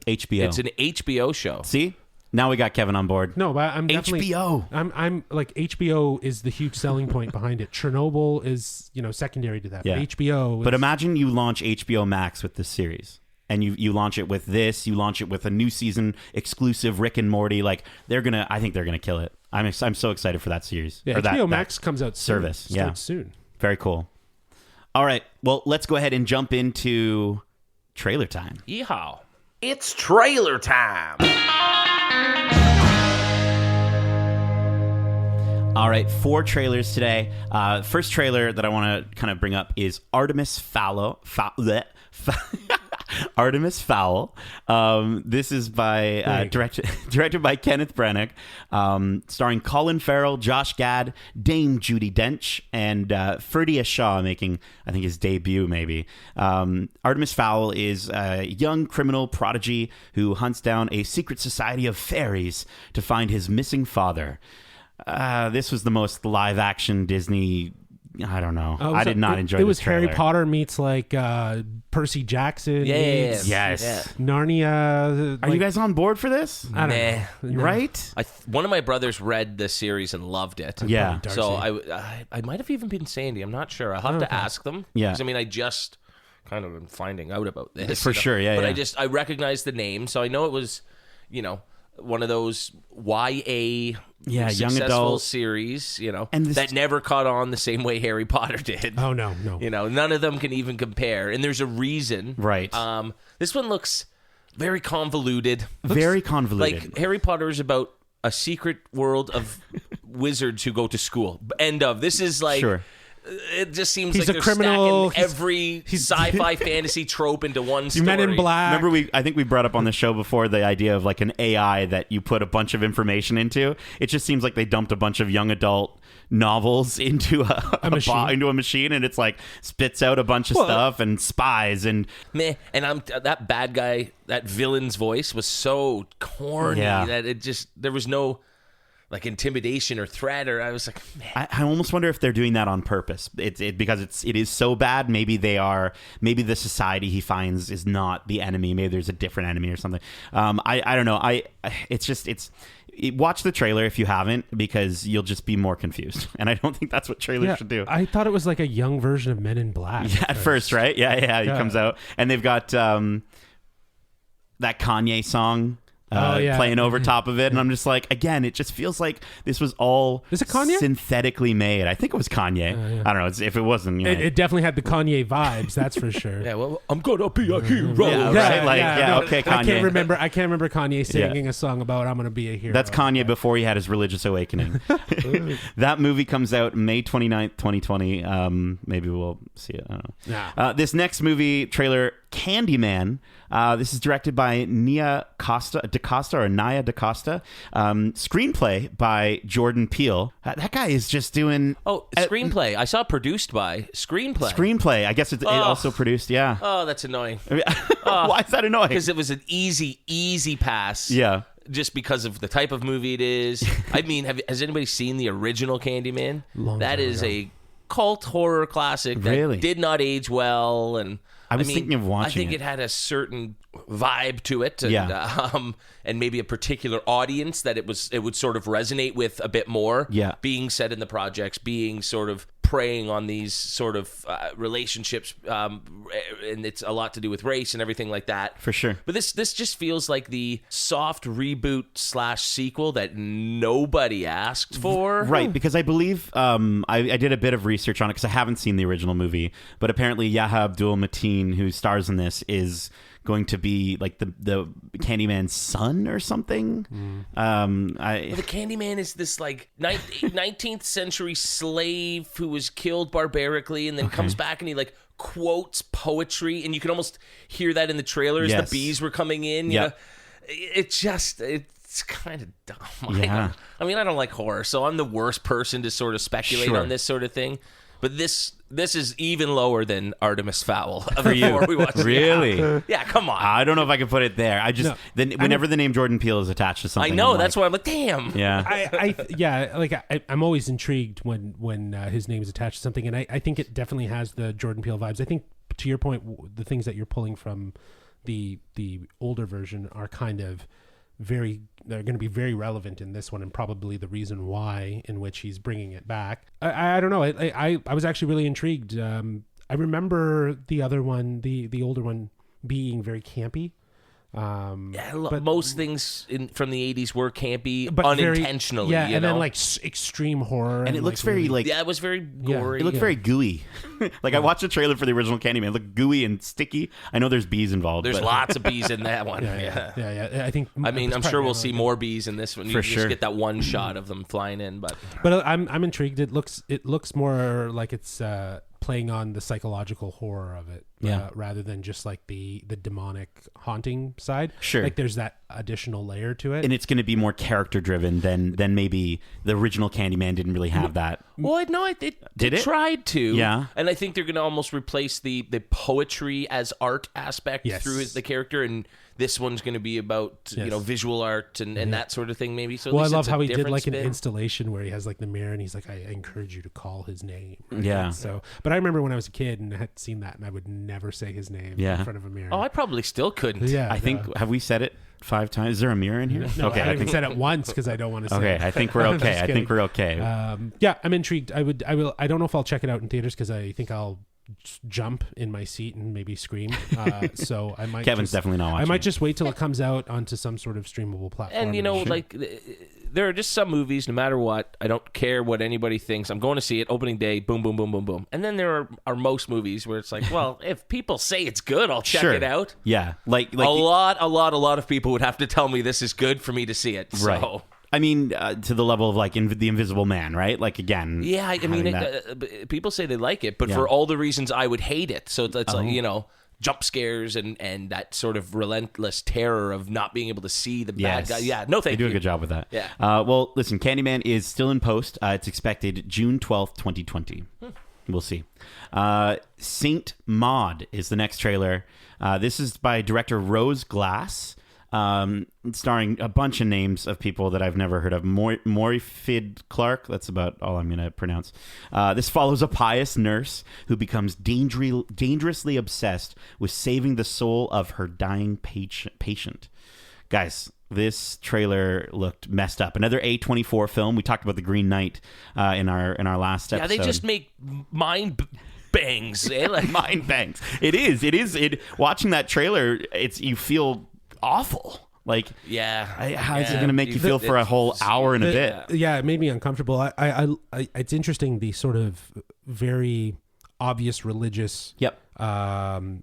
It's an HBO show. See? Now we got Kevin on board. No, but I'm definitely HBO. I'm like HBO is the huge selling point behind it. Chernobyl is secondary to that. Yeah. But HBO. But imagine you launch HBO Max with this series. And you launch it with this, you launch it with a new season exclusive Rick and Morty. Like I think they're gonna kill it. I'm so excited for that series. Yeah, or HBO that Max comes out service. Soon. Yeah, Starts soon. Very cool. All right, well, let's go ahead and jump into trailer time. Yeehaw. It's trailer time. All right, 4 trailers today. First trailer that I want to kind of bring up is Artemis Fowl. Artemis Fowl. This is by directed by Kenneth Branagh, starring Colin Farrell, Josh Gad, Dame Judi Dench, and Ferdia Shaw making, I think, his debut maybe. Artemis Fowl is a young criminal prodigy who hunts down a secret society of fairies to find his missing father. This was the most live-action Disney. I don't know. I did not enjoy. It was this trailer. Harry Potter meets like Percy Jackson. Meets Yes. Narnia. Are you guys on board for this? I don't know. No. Right? One of my brothers read this series and loved it. Yeah. Darcy. So I might have even been Sandy. I'm not sure. I'll have to ask them. Yeah. Because, I mean, I just kind of am finding out about this. For sure, yeah, But yeah. I recognize the name. So I know it was, one of those YA young successful adult series, And this- that never caught on the same way Harry Potter did. Oh no. None of them can even compare. And there's a reason. Right. This one looks very convoluted. Very convoluted. Like Harry Potter is about a secret world of wizards who go to school. End of. This is like, Sure. it just seems He's like a they're criminal. stacking every sci-fi fantasy trope into one story. Men in Black. Remember, I think we brought up on the show before the idea of like an AI that you put a bunch of information into. It just seems like they dumped a bunch of young adult novels into a machine. into a machine, and it's like spits out a bunch of stuff and spies and Meh. And that bad guy, that villain's voice was so corny that it just, there was no like intimidation or threat, or I was like, man. I almost wonder if they're doing that on purpose. Because it is so bad. Maybe maybe the society he finds is not the enemy. Maybe there's a different enemy or something. I don't know. Watch the trailer if you haven't, because you'll just be more confused. And I don't think that's what trailers should do. I thought it was like a young version of Men in Black. Yeah, at first, right? Yeah. He comes out, and they've got that Kanye song playing over top of it, and I'm just like, again, it just feels like this was all Is it Kanye? synthetically made. I think it was Kanye. I don't know. If it wasn't, It definitely had the Kanye vibes, that's for sure. Yeah, well, I'm gonna be a hero. Yeah, right? Like, okay, Kanye. I can't remember Kanye singing a song about I'm gonna be a hero. That's Kanye before he had his religious awakening. That movie comes out May 29th, 2020. Maybe we'll see it. I don't know. This next movie trailer, Candyman. This is directed by Nia DaCosta. Screenplay by Jordan Peele. That guy is just doing... screenplay. I saw produced by Screenplay. Screenplay. I guess it also produced, yeah. Oh, that's annoying. Why is that annoying? Because it was an easy pass. Yeah. Just because of the type of movie it is. I mean, has anybody seen the original Candyman? That is a cult horror classic that Really? did not age well, and I was thinking of watching I think it. it had a certain vibe to it, and, and maybe a particular audience that it would sort of resonate with a bit more. Yeah. Being set in the projects, being sort of preying on these sort of relationships, and it's a lot to do with race and everything like that. For sure. But this just feels like the soft reboot / sequel that nobody asked for. Right, because I believe I did a bit of research on it because I haven't seen the original movie, but apparently Yahya Abdul-Mateen, who stars in this, is going to be like the Candyman's son or something. Well, the Candyman is this like 19th century slave who was killed barbarically and then comes back and he like quotes poetry, and you can almost hear that in the trailers. Yes. The bees were coming in. Yeah. You know? It's kind of dumb. Yeah. I mean, I don't like horror, so I'm the worst person to sort of speculate Sure. on this sort of thing. But this is even lower than Artemis Fowl. For you, we watched. Really? Yeah, come on. I don't know if I can put it there. I just whenever the name Jordan Peele is attached to something, I know I'm that's why I'm like, damn. Yeah. I'm always intrigued when his name is attached to something, and I think it definitely has the Jordan Peele vibes. I think, to your point, the things that you're pulling from the older version are kind of they're going to be very relevant in this one, and probably the reason why in which he's bringing it back. I don't know. I was actually really intrigued. I remember the other one, the older one, being very campy. But most things from the 80s were campy, but unintentionally. Very, you know? then like extreme horror, and it looks very like it was very gory. It looked very gooey. Like I watched the trailer for the original Candyman. It looked gooey and sticky. I know there's bees involved. There's lots of bees in that one. Yeah. I think. I'm sure we'll see more bees in this one. You sure. just get that one shot of them flying in, but I'm intrigued. It looks more like it's playing on the psychological horror of it, rather than just like the demonic haunting side. Sure, like there's that additional layer to it, and it's going to be more character driven than maybe the original Candyman didn't really have that. Well, no, it tried to, yeah, and I think they're going to almost replace the poetry as art aspect through the character, and this one's going to be about visual art and that sort of thing, maybe. So I love how he did like an installation where he has like the mirror and he's like, I encourage you to call his name. Right? Yeah. So, but I remember when I was a kid and I had seen that, and I would never say his name in front of a mirror. Oh, I probably still couldn't. Yeah, I think have we said it 5 times? Is there a mirror in here? No, okay, I haven't said it once because I don't want to say it. Okay, I think we're okay. I think we're okay. I'm intrigued. I will. I don't know if I'll check it out in theaters because I think I'll jump in my seat and maybe scream. So I might. Kevin's definitely not watching. I might just wait till it comes out onto some sort of streamable platform. And like there are just some movies, no matter what, I don't care what anybody thinks. I'm going to see it opening day. Boom, boom, boom, boom, boom. And then there are most movies where it's like, well, if people say it's good, I'll check it out. Yeah, like a lot of people would have to tell me this is good for me to see it. So. Right. I mean, to the level of like the Invisible Man, right? Like again. Yeah, I mean, people say they like it, but for all the reasons I would hate it. So it's like jump scares and that sort of relentless terror of not being able to see the bad guy. Yeah, no, thank you. They do a good job with that. Yeah. Well, listen, Candyman is still in post. It's expected June 12th, 2020. We'll see. Saint Maud is the next trailer. This is by director Rose Glass. Starring a bunch of names of people that I've never heard of. Morifid Clark, that's about all I'm going to pronounce. This follows a pious nurse who becomes dangerously obsessed with saving the soul of her dying patient. Guys, this trailer looked messed up. Another A24 film. We talked about The Green Knight in our last episode. Yeah, they just make mind bangs. Like mind bangs. It is. Watching that trailer, you feel awful. Like, how is it going to make you feel for a whole hour and a bit? Yeah, it made me uncomfortable. I it's interesting, the sort of very obvious religious connection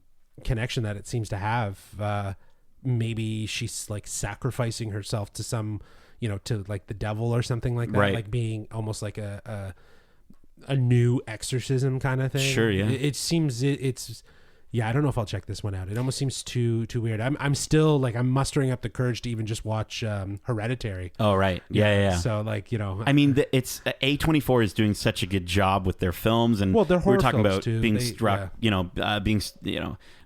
that it seems to have. Maybe she's like sacrificing herself to some, to like the devil or something like that, right. Like being almost like a new exorcism kind of thing. Sure, yeah. It seems it's. Yeah, I don't know if I'll check this one out. It almost seems too weird. I'm still like I'm mustering up the courage to even just watch Hereditary. Oh right, yeah. So like I mean, it's A24 is doing such a good job with their films, and they're horror we were talking films about too. being struck.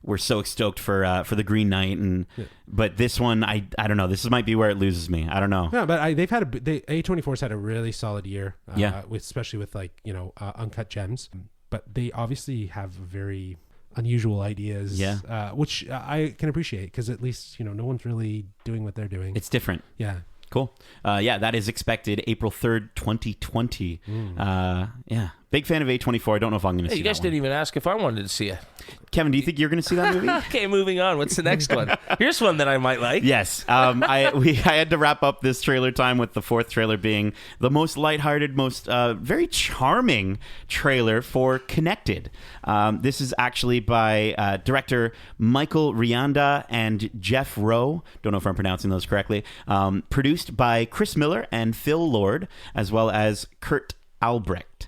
We're so stoked for The Green Knight, but this one I don't know. This might be where it loses me. I don't know. Yeah, but A24's had a really solid year. Especially with like Uncut Gems, but they obviously have very unusual ideas, which I can appreciate because at least no one's really doing what they're doing. It's different. Yeah. Cool. That is expected April 3rd, 2020. Big fan of A24. I don't know if I'm going to see you guys that didn't even ask if I wanted to see it. Kevin, do you think you're going to see that movie? Okay, moving on. What's the next one? Here's one that I might like. Yes. I had to wrap up this trailer time with the fourth trailer being the most lighthearted, most very charming trailer for Connected. This is actually by director Michael Rianda and Jeff Rowe. Don't know if I'm pronouncing those correctly. Produced by Chris Miller and Phil Lord, as well as Kurt Albrecht.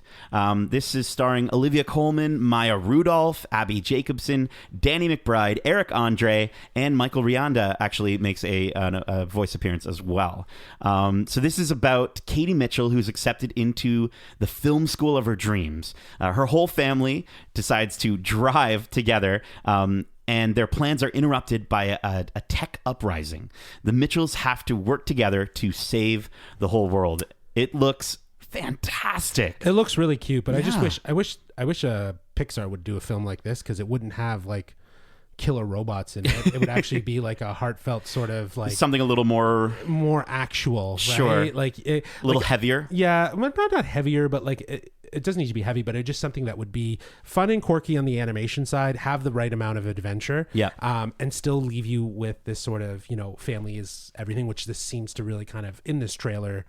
This is starring Olivia Colman, Maya Rudolph, Abby Jacobson, Danny McBride, Eric Andre, and Michael Rianda actually makes a voice appearance as well. So this is about Katie Mitchell, who's accepted into the film school of her dreams. Her whole family decides to drive together, and their plans are interrupted by a tech uprising. The Mitchells have to work together to save the whole world. It looks fantastic. It looks really cute, but I wish Pixar would do a film like this, because it wouldn't have like killer robots in it. It would actually be like a heartfelt sort of like something a little more actual, right? Sure. Like a little heavier. Yeah, well, not heavier, but like it doesn't need to be heavy, but it's just something that would be fun and quirky on the animation side, have the right amount of adventure, and still leave you with this sort of, family is everything, which this seems to really kind of, in this trailer,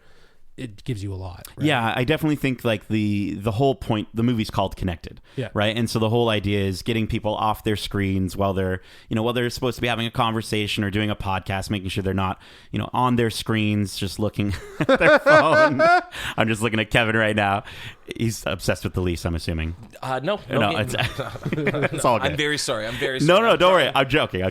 it gives you a lot. Right? Yeah, I definitely think like the whole point, the movie's called Connected, right? And so the whole idea is getting people off their screens while they're supposed to be having a conversation or doing a podcast, making sure they're not, on their screens, just looking at their phone. I'm just looking at Kevin right now. He's obsessed with the Leafs, I'm assuming. No, it's all good. I'm very sorry. No, don't worry. I'm joking.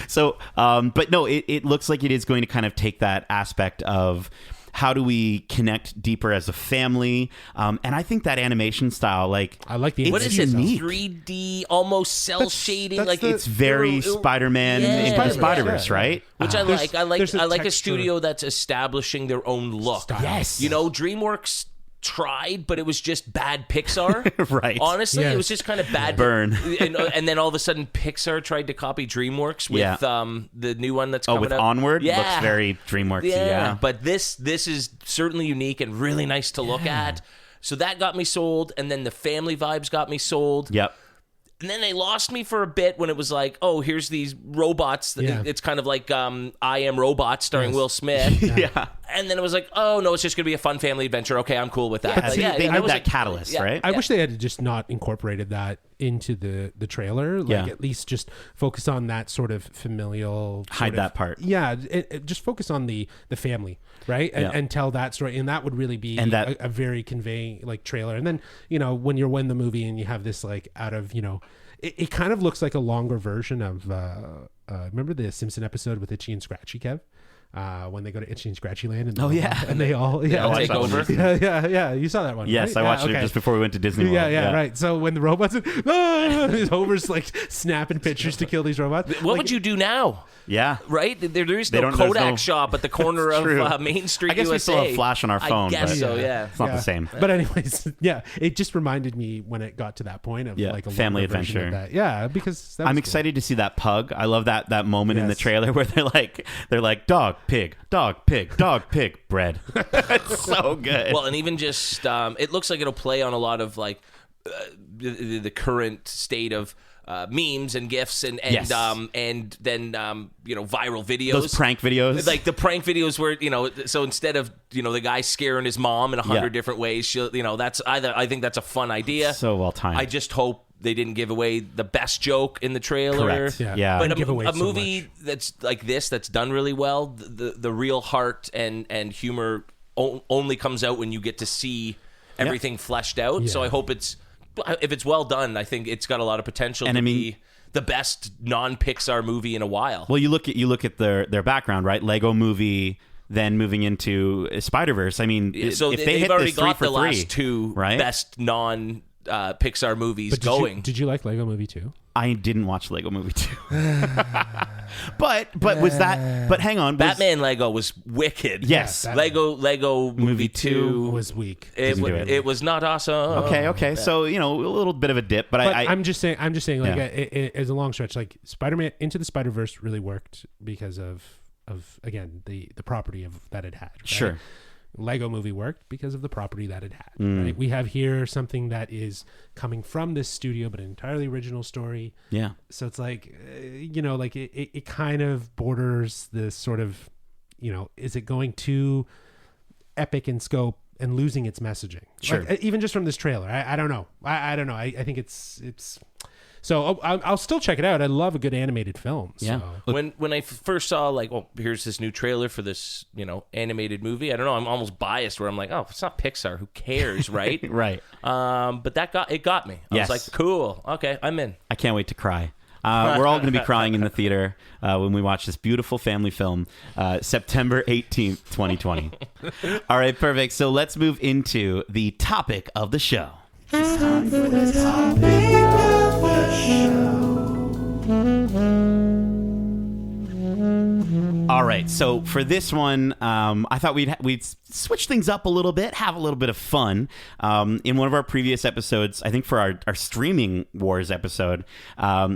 So, but no, it looks like it is going to kind of take that aspect of how do we connect deeper as a family? And I think that animation style, like, I like the what is it? 3D, almost cell shading, like it's very Spider-Man into the Spider-Verse, right? Which I like. I like a studio texture. that's establishing their own look. Style. Yes, DreamWorks tried, but it was just bad Pixar. Right. Honestly, it was just kind of bad. Burn. And then all of a sudden, Pixar tried to copy DreamWorks with the new one that's coming with out. Onward? Yeah. Looks very DreamWorks-y, yeah. But this is certainly unique and really nice to look at. So that got me sold, and then the family vibes got me sold. Yep. And then they lost me for a bit when it was like, oh, here's these robots. It's kind of like I Am Robot starring Will Smith. Yeah. And then it was like, oh, no, it's just going to be a fun family adventure. Okay, I'm cool with that. They need that catalyst, right? I wish they had just not incorporated that into the trailer. Like at least just focus on that sort of familial. Hide that part. Yeah, just focus on the family, right? And tell that story. And that would really be a very conveying like trailer. And then, when you're in the movie and you have this like out of, it kind of looks like a longer version of, remember the Simpson episode with Itchy and Scratchy, Kev? When they go to Itchy and Scratchy Land and they all take over. Yeah, you saw that one. Yes, right? I watched it just before we went to Disney World. Yeah, right. So when the robots, Homer's like snapping pictures to kill these robots. What would you do now? Yeah. Right? There is no Kodak shop at the corner of Main Street, I guess USA. we still have Flash on our phone. I guess so, It's not the same. But anyways, it just reminded me when it got to that point of like a family version adventure. Of that. Yeah, because I'm excited to see that pug. I love that moment in the trailer where they're like dog, pig, bread. It's so good. Well, and even just it looks like it'll play on a lot of like the current state of memes and GIFs and then viral videos, those prank videos, like the prank videos where so instead of the guy scaring his mom in 100 different ways, she'll I think that's a fun idea. So well timed. I just hope they didn't give away the best joke in the trailer. Correct. Yeah. But a movie that's like this, that's done really well, the real heart and humor only comes out when you get to see everything fleshed out. So I hope if it's well done, I think it's got a lot of potential to be the best non-Pixar movie in a while. Well, you look at their background, right? Lego Movie, then moving into Spider-Verse. I mean, so if they've hit already this 3 got for the 3, last two best non Pixar movies going. Did you like Lego Movie 2? I didn't watch Lego Movie 2. but was that? But hang on, Batman Lego was wicked. Yes, Lego Movie 2 was weak. It was not awesome. Okay. So a little bit of a dip, but I'm just saying like it is a long stretch. Like Spider-Man Into the Spider-Verse really worked because of again the property of that it had. Right? Sure. Lego Movie worked because of the property that it had. Right? We have here something that is coming from this studio, but an entirely original story. Yeah. So it's like, like it kind of borders this sort of, is it going too epic in scope and losing its messaging? Sure. Like, even just from this trailer, I don't know. I don't know. I think it's So I'll still check it out. I love a good animated film. So. Yeah. When I first saw like, oh, here's this new trailer for this, animated movie. I don't know. I'm almost biased where I'm like, oh, it's not Pixar. Who cares, right? Right. But it got me. I Yes. was like, cool. Okay, I'm in. I can't wait to cry. We're all going to be crying in the theater when we watch this beautiful family film, September 18th, 2020. All right, perfect. So let's move into the topic of the show. All right, so for this one, I thought we'd switch things up a little bit, have a little bit of fun. In one of our previous episodes, I think for our streaming wars episode,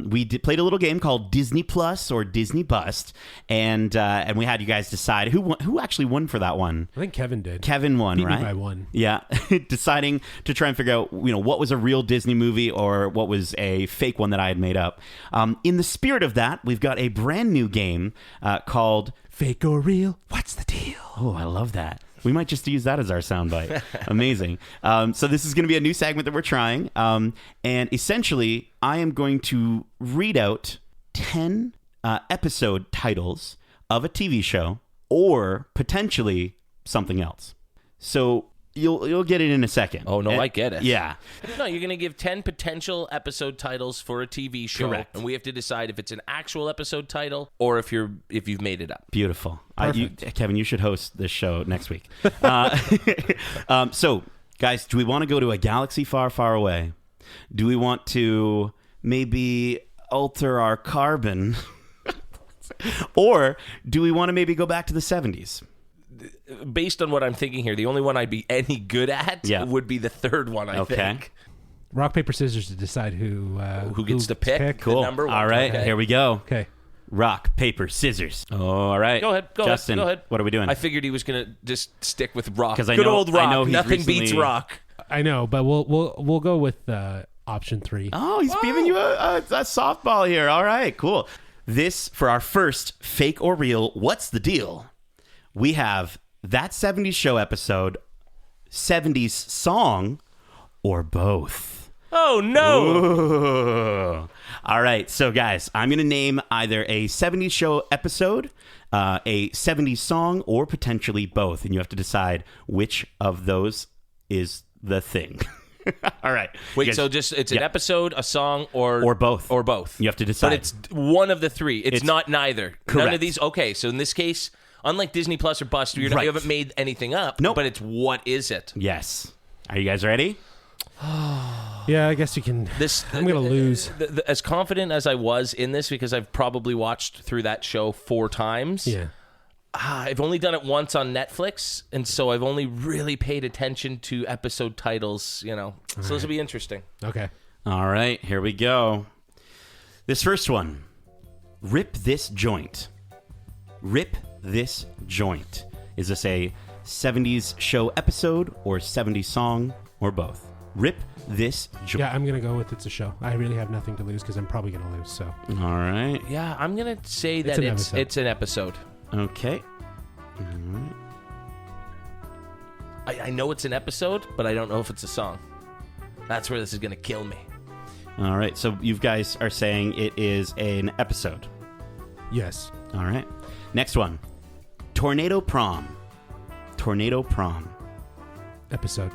we played a little game called Disney Plus or Disney Bust, and we had you guys decide who actually won for that one. I think Kevin did. Kevin won, Beat me right? by one. Yeah, deciding to try and figure out what was a real Disney movie or what was a fake one that I had made up. In the spirit of that, we've got a brand new game called Fake or real? What's the deal? Oh, I love that. We might just use that as our soundbite. Amazing. So this is going to be a new segment that we're trying. And essentially, I am going to read out 10 episode titles of a TV show or potentially something else. So you'll get it in a second. Oh, no, I get it. Yeah. No, you're going to give 10 potential episode titles for a TV show. Correct. And we have to decide if it's an actual episode title or if you've made it up. Beautiful. Kevin, you should host this show next week. So, guys, do we want to go to a galaxy far, far away? Do we want to maybe alter our carbon? Or do we want to maybe go back to the 70s? Based on what I'm thinking here, the only one I'd be any good at would be the third one, I think. Rock, paper, scissors to decide who gets to pick. Cool. The number one. All right, here we go. Okay. Rock, paper, scissors. Oh, all right. Go ahead. Justin, Go ahead. What are we doing? I figued he was going to just stick with Rock. 'Cause I Good know- old Rock. I know he's Nothing beats recently- Rock. I know, but we'll go with option 3. Oh, he's giving you a softball here. All right, cool. This, for our first fake or real, what's the deal? We have that 70s show episode, 70s song, or both. Oh, no. Ooh. All right, so guys, I'm going to name either a 70s show episode, a 70s song, or potentially both. And you have to decide which of those is the thing. All right. Wait, guys, so it's an episode, a song, or both. Or both. You have to decide. But it's one of the three. It's not neither. None Correct. of these. Okay, so in this case, unlike Disney Plus or Bust, you Right. haven't made anything up. Nope. But it's what is it? Yes. Are you guys ready? Yeah, I guess you can. I'm gonna lose. As confident as I was in this, because I've probably watched through that show 4 times. Yeah. I've only done it once on Netflix, and so I've only really paid attention to episode titles, So this will be interesting. Okay. All right, here we go. This first one. Rip This Joint. Rip This Joint. Is this a 70s show episode or 70s song or both? Rip This Joint. Yeah, I'm gonna go with it's a show. I really have nothing to lose because I'm probably gonna lose. So. All right. Yeah, I'm going to say that an it's an episode. Okay. I know it's an episode, but I don't know if it's a song. That's where this is going to kill me. All right. So you guys are saying it is an episode. Yes. All right. Next one. Tornado Prom. Tornado Prom. Episode.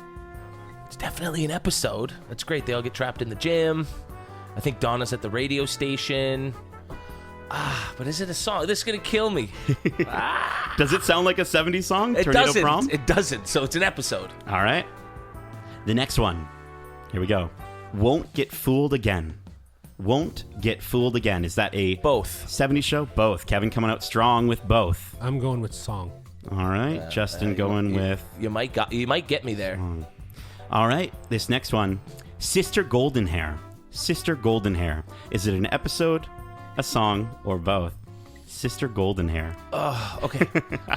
It's definitely an episode. That's great. They all get trapped in the gym. I think Donna's at the radio station. But is it a song? This is going to kill me. Does it sound like a 70s song? It Tornado doesn't. Prom? It doesn't. So it's an episode. All right. The next one. Here we go. Won't Get Fooled Again. Won't Get Fooled Again. Is that a Both. 70s show? Both. Kevin coming out strong with both. I'm going with song. All right. Justin going with... You might get me there. All right. This next one. Sister Golden Hair. Sister Golden Hair. Is it an episode, a song, or both? Sister Golden Hair. Oh, okay.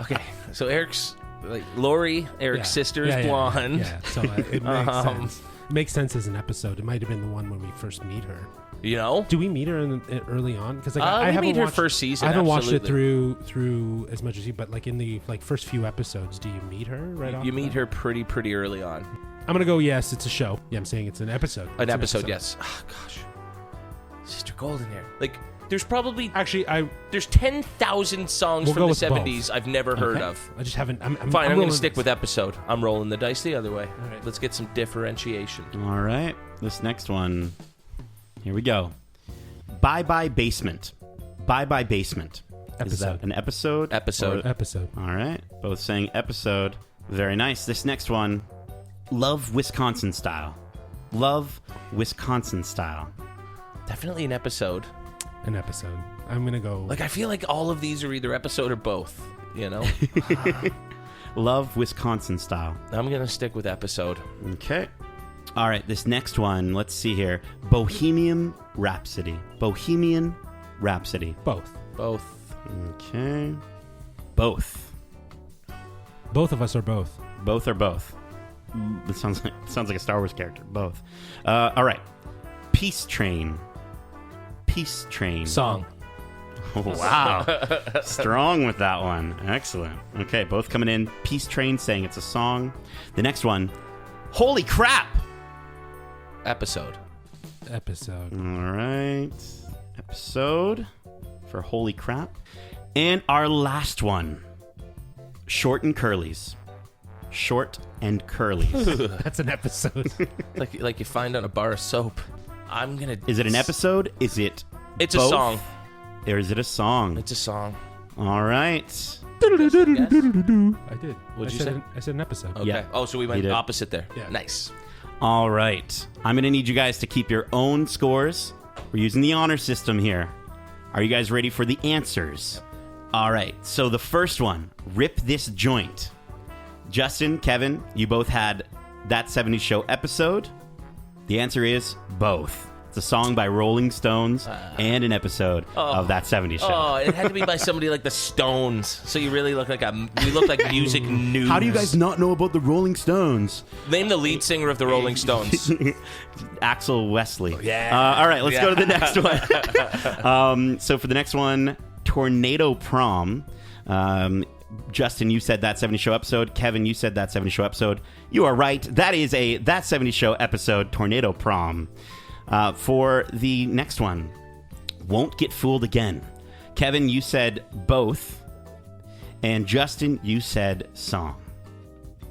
Okay. So Eric's like Lori, Eric's sister is blonde. Yeah, so it makes sense. It makes sense as an episode. It might have been the one when we first meet her. Do we meet her early on? Because we I haven't meet her watched, first season. I haven't watched it absolutely. through as much as you. But like in the first few episodes, do you meet her right off? You meet her pretty early on. I'm gonna go. Yes, it's a show. Yeah, I'm saying it's an episode. An episode, yes. Oh, gosh. Sister Golden Hair. Like, there's probably Actually, there's 10,000 songs We'll from go the with 70s both. I've never heard Okay. of. I just haven't. I'm Fine, I'm going to rolling stick this. with episode. I'm rolling the dice the other way. All right. Let's get some differentiation. All right. This next one. Here we go. Bye Bye Basement. Bye Bye Basement. Is that Episode. an episode? Episode. Episode. All right. Both saying episode. Very nice. This next one. Love Wisconsin Style. Love Wisconsin Style. Definitely an episode. An episode. I'm gonna go. Like, I feel like all of these are either episode or both, you know? Love Wisconsin Style. I'm going to stick with episode. Okay. All right. This next one. Let's see here. Bohemian Rhapsody. Bohemian Rhapsody. both. Both. Okay. Both. Both of us are both. Both are both. It sounds like a Star Wars character. Both. All right. Peace Train. Peace Train. Song. Oh, wow. Strong with that one. Excellent. Okay, both coming in. Peace Train saying it's a song. The next one. Holy crap. Episode. Episode. All right. Episode for Holy crap. And our last one. Short and Curlies. Short and Curlies. That's an episode. Like you find on a bar of soap. I'm going to... Is it an episode? Is it It's both? a song. Or is it a song? It's a song. All right. I did. What'd you I said say? I said an episode. Okay. Yeah. Oh, so we You went did. opposite there. Yeah. Nice. All right. I'm going to need you guys to keep your own scores. We're using the honor system here. Are you guys ready for the answers? All right. So the first one, Rip This Joint. Justin, Kevin, you both had That 70s Show episode. The answer is both. It's a song by Rolling Stones and an episode of That 70s Show. Oh, it had to be by somebody like the Stones. So you really look like we look like music news. How do you guys not know about the Rolling Stones? name the lead singer of the Rolling Stones? Axel Wesley. Yeah. All right, let's go to the next one. So for the next one, Tornado Prom. Justin, you said That 70s Show episode. Kevin, you said That 70s Show episode. You are right. That is a That 70s Show episode, Tornado Prom. For the next one, Won't Get Fooled Again. Kevin, you said both. And Justin, you said song.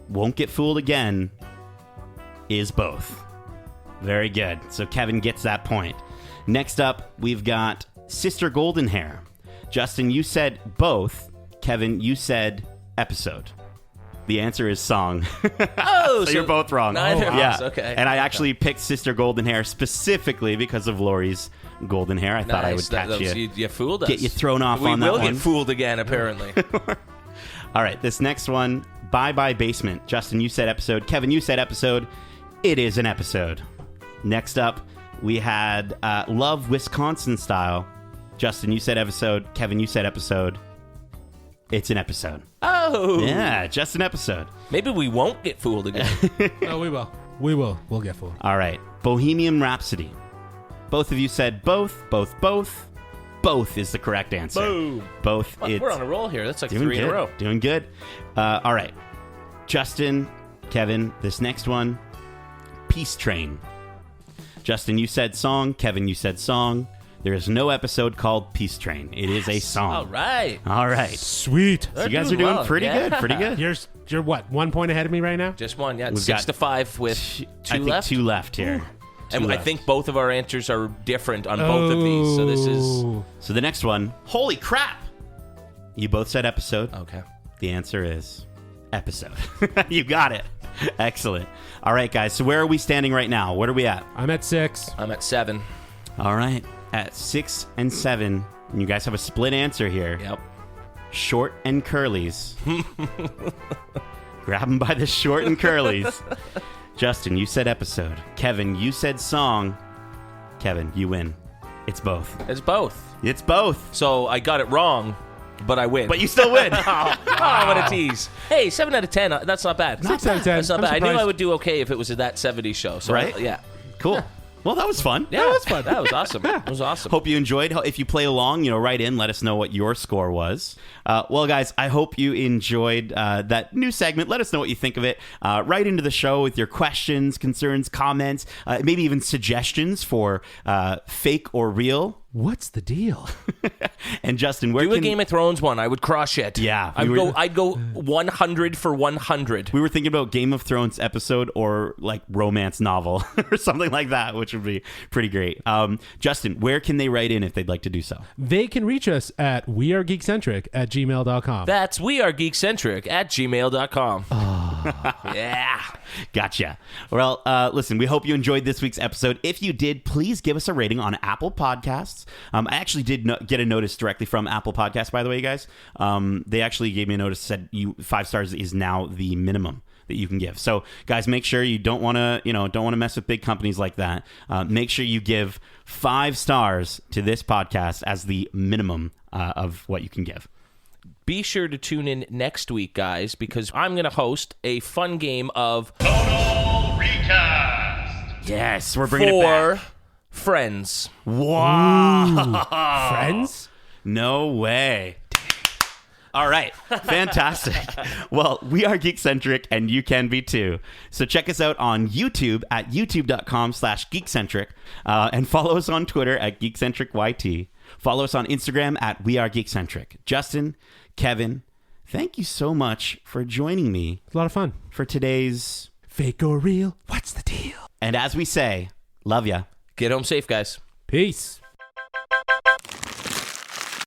Won't Get Fooled Again is both. Very good. So Kevin gets that point. Next up, we've got Sister Golden Hair. Justin, you said both. Kevin, you said episode. The answer is song. Oh, So you're both wrong. neither of Yeah. us, okay. And I actually picked Sister Golden Hair specifically because of Lori's golden hair. I thought I would Nice. catch you. You fooled us. Get you thrown off we on that will one. get fooled again, apparently. All right, this next one, Bye Bye Basement. Justin, you said episode. Kevin, you said episode. It is an episode. Next up, we had Love Wisconsin Style. Justin, you said episode. Kevin, you said episode. It's an episode. Oh. Yeah, just an episode. Maybe we won't get fooled again. No, we will. We will. We'll get fooled. All right, Bohemian Rhapsody. Both of you said both. Both is the correct answer. Boom. Both. Well, we're on a roll here. That's like Doing 3 good. in a row. Doing good. All right. Justin, Kevin, this next one, Peace Train. Justin, you said song. Kevin, you said song. There is no episode called Peace Train. It is a song. All right. All right. Sweet. So you guys are doing well. pretty Yeah. good. Pretty good. You're what? 1 point ahead of me right now? Just one. Yeah, We've 6 got to 5 with two I think left. 2 left here. And Two I left. think both of our answers are different on both of these. So this is Oh. So the next one, holy crap! You both said episode. okay. The answer is episode. You got it. Excellent. All right, guys. So where are we standing right now? What are we at? I'm at 6. I'm at 7. All right. At 6 and 7. And you guys have a split answer here. Yep. Short and curlies. Grab them by the short and curlies. Justin, you said episode. Kevin, you said song. Kevin, you win. It's both. It's both. It's both. So I got it wrong, but I win. But you still win. Oh, what a tease. Hey, 7 out of 10. That's not bad. 6 out of 10. That's not I'm bad. I knew surprised. I would do okay if it was a That 70s Show. So Right? yeah. Cool. Well, that was fun. Yeah, that was fun. That was awesome. It was awesome. Hope you enjoyed. If you play along, write in. Let us know what your score was. Well, guys, I hope you enjoyed that new segment. Let us know what you think of it. Write into the show with your questions, concerns, comments, maybe even suggestions for fake or real. What's the deal? And Justin, where do a Game of Thrones one? I would crush it. Yeah, I'd go 100 for 100. We were thinking about Game of Thrones episode or like romance novel or something like that, which would be pretty great. Justin, where can they write in if they'd like to do so? They can reach us at wearegeekcentric@gmail.com. That's wearegeekcentric@gmail.com. Yeah. Gotcha. Well, listen, we hope you enjoyed this week's episode. If you did, please give us a rating on Apple Podcasts. I actually did get a notice directly from Apple Podcasts, by the way, guys. They actually gave me a notice, said 5 stars is now the minimum that you can give. So, guys, make sure you don't want to mess with big companies like that. Make sure you give 5 stars to this podcast as the minimum of what you can give. Be sure to tune in next week, guys, because I'm going to host a fun game of Total Recast. Yes, we're bringing it back. Friends. Wow. Friends? No way. All right. Fantastic. Well, we are Geekcentric, and you can be too. So check us out on YouTube at youtube.com/geekcentric, and follow us on Twitter at GeekcentricYT. Follow us on Instagram at We Are Geekcentric. Justin, Kevin, thank you so much for joining me. It's a lot of fun. For today's Fake or real? What's the deal? And as we say, love ya. Get home safe, guys. Peace.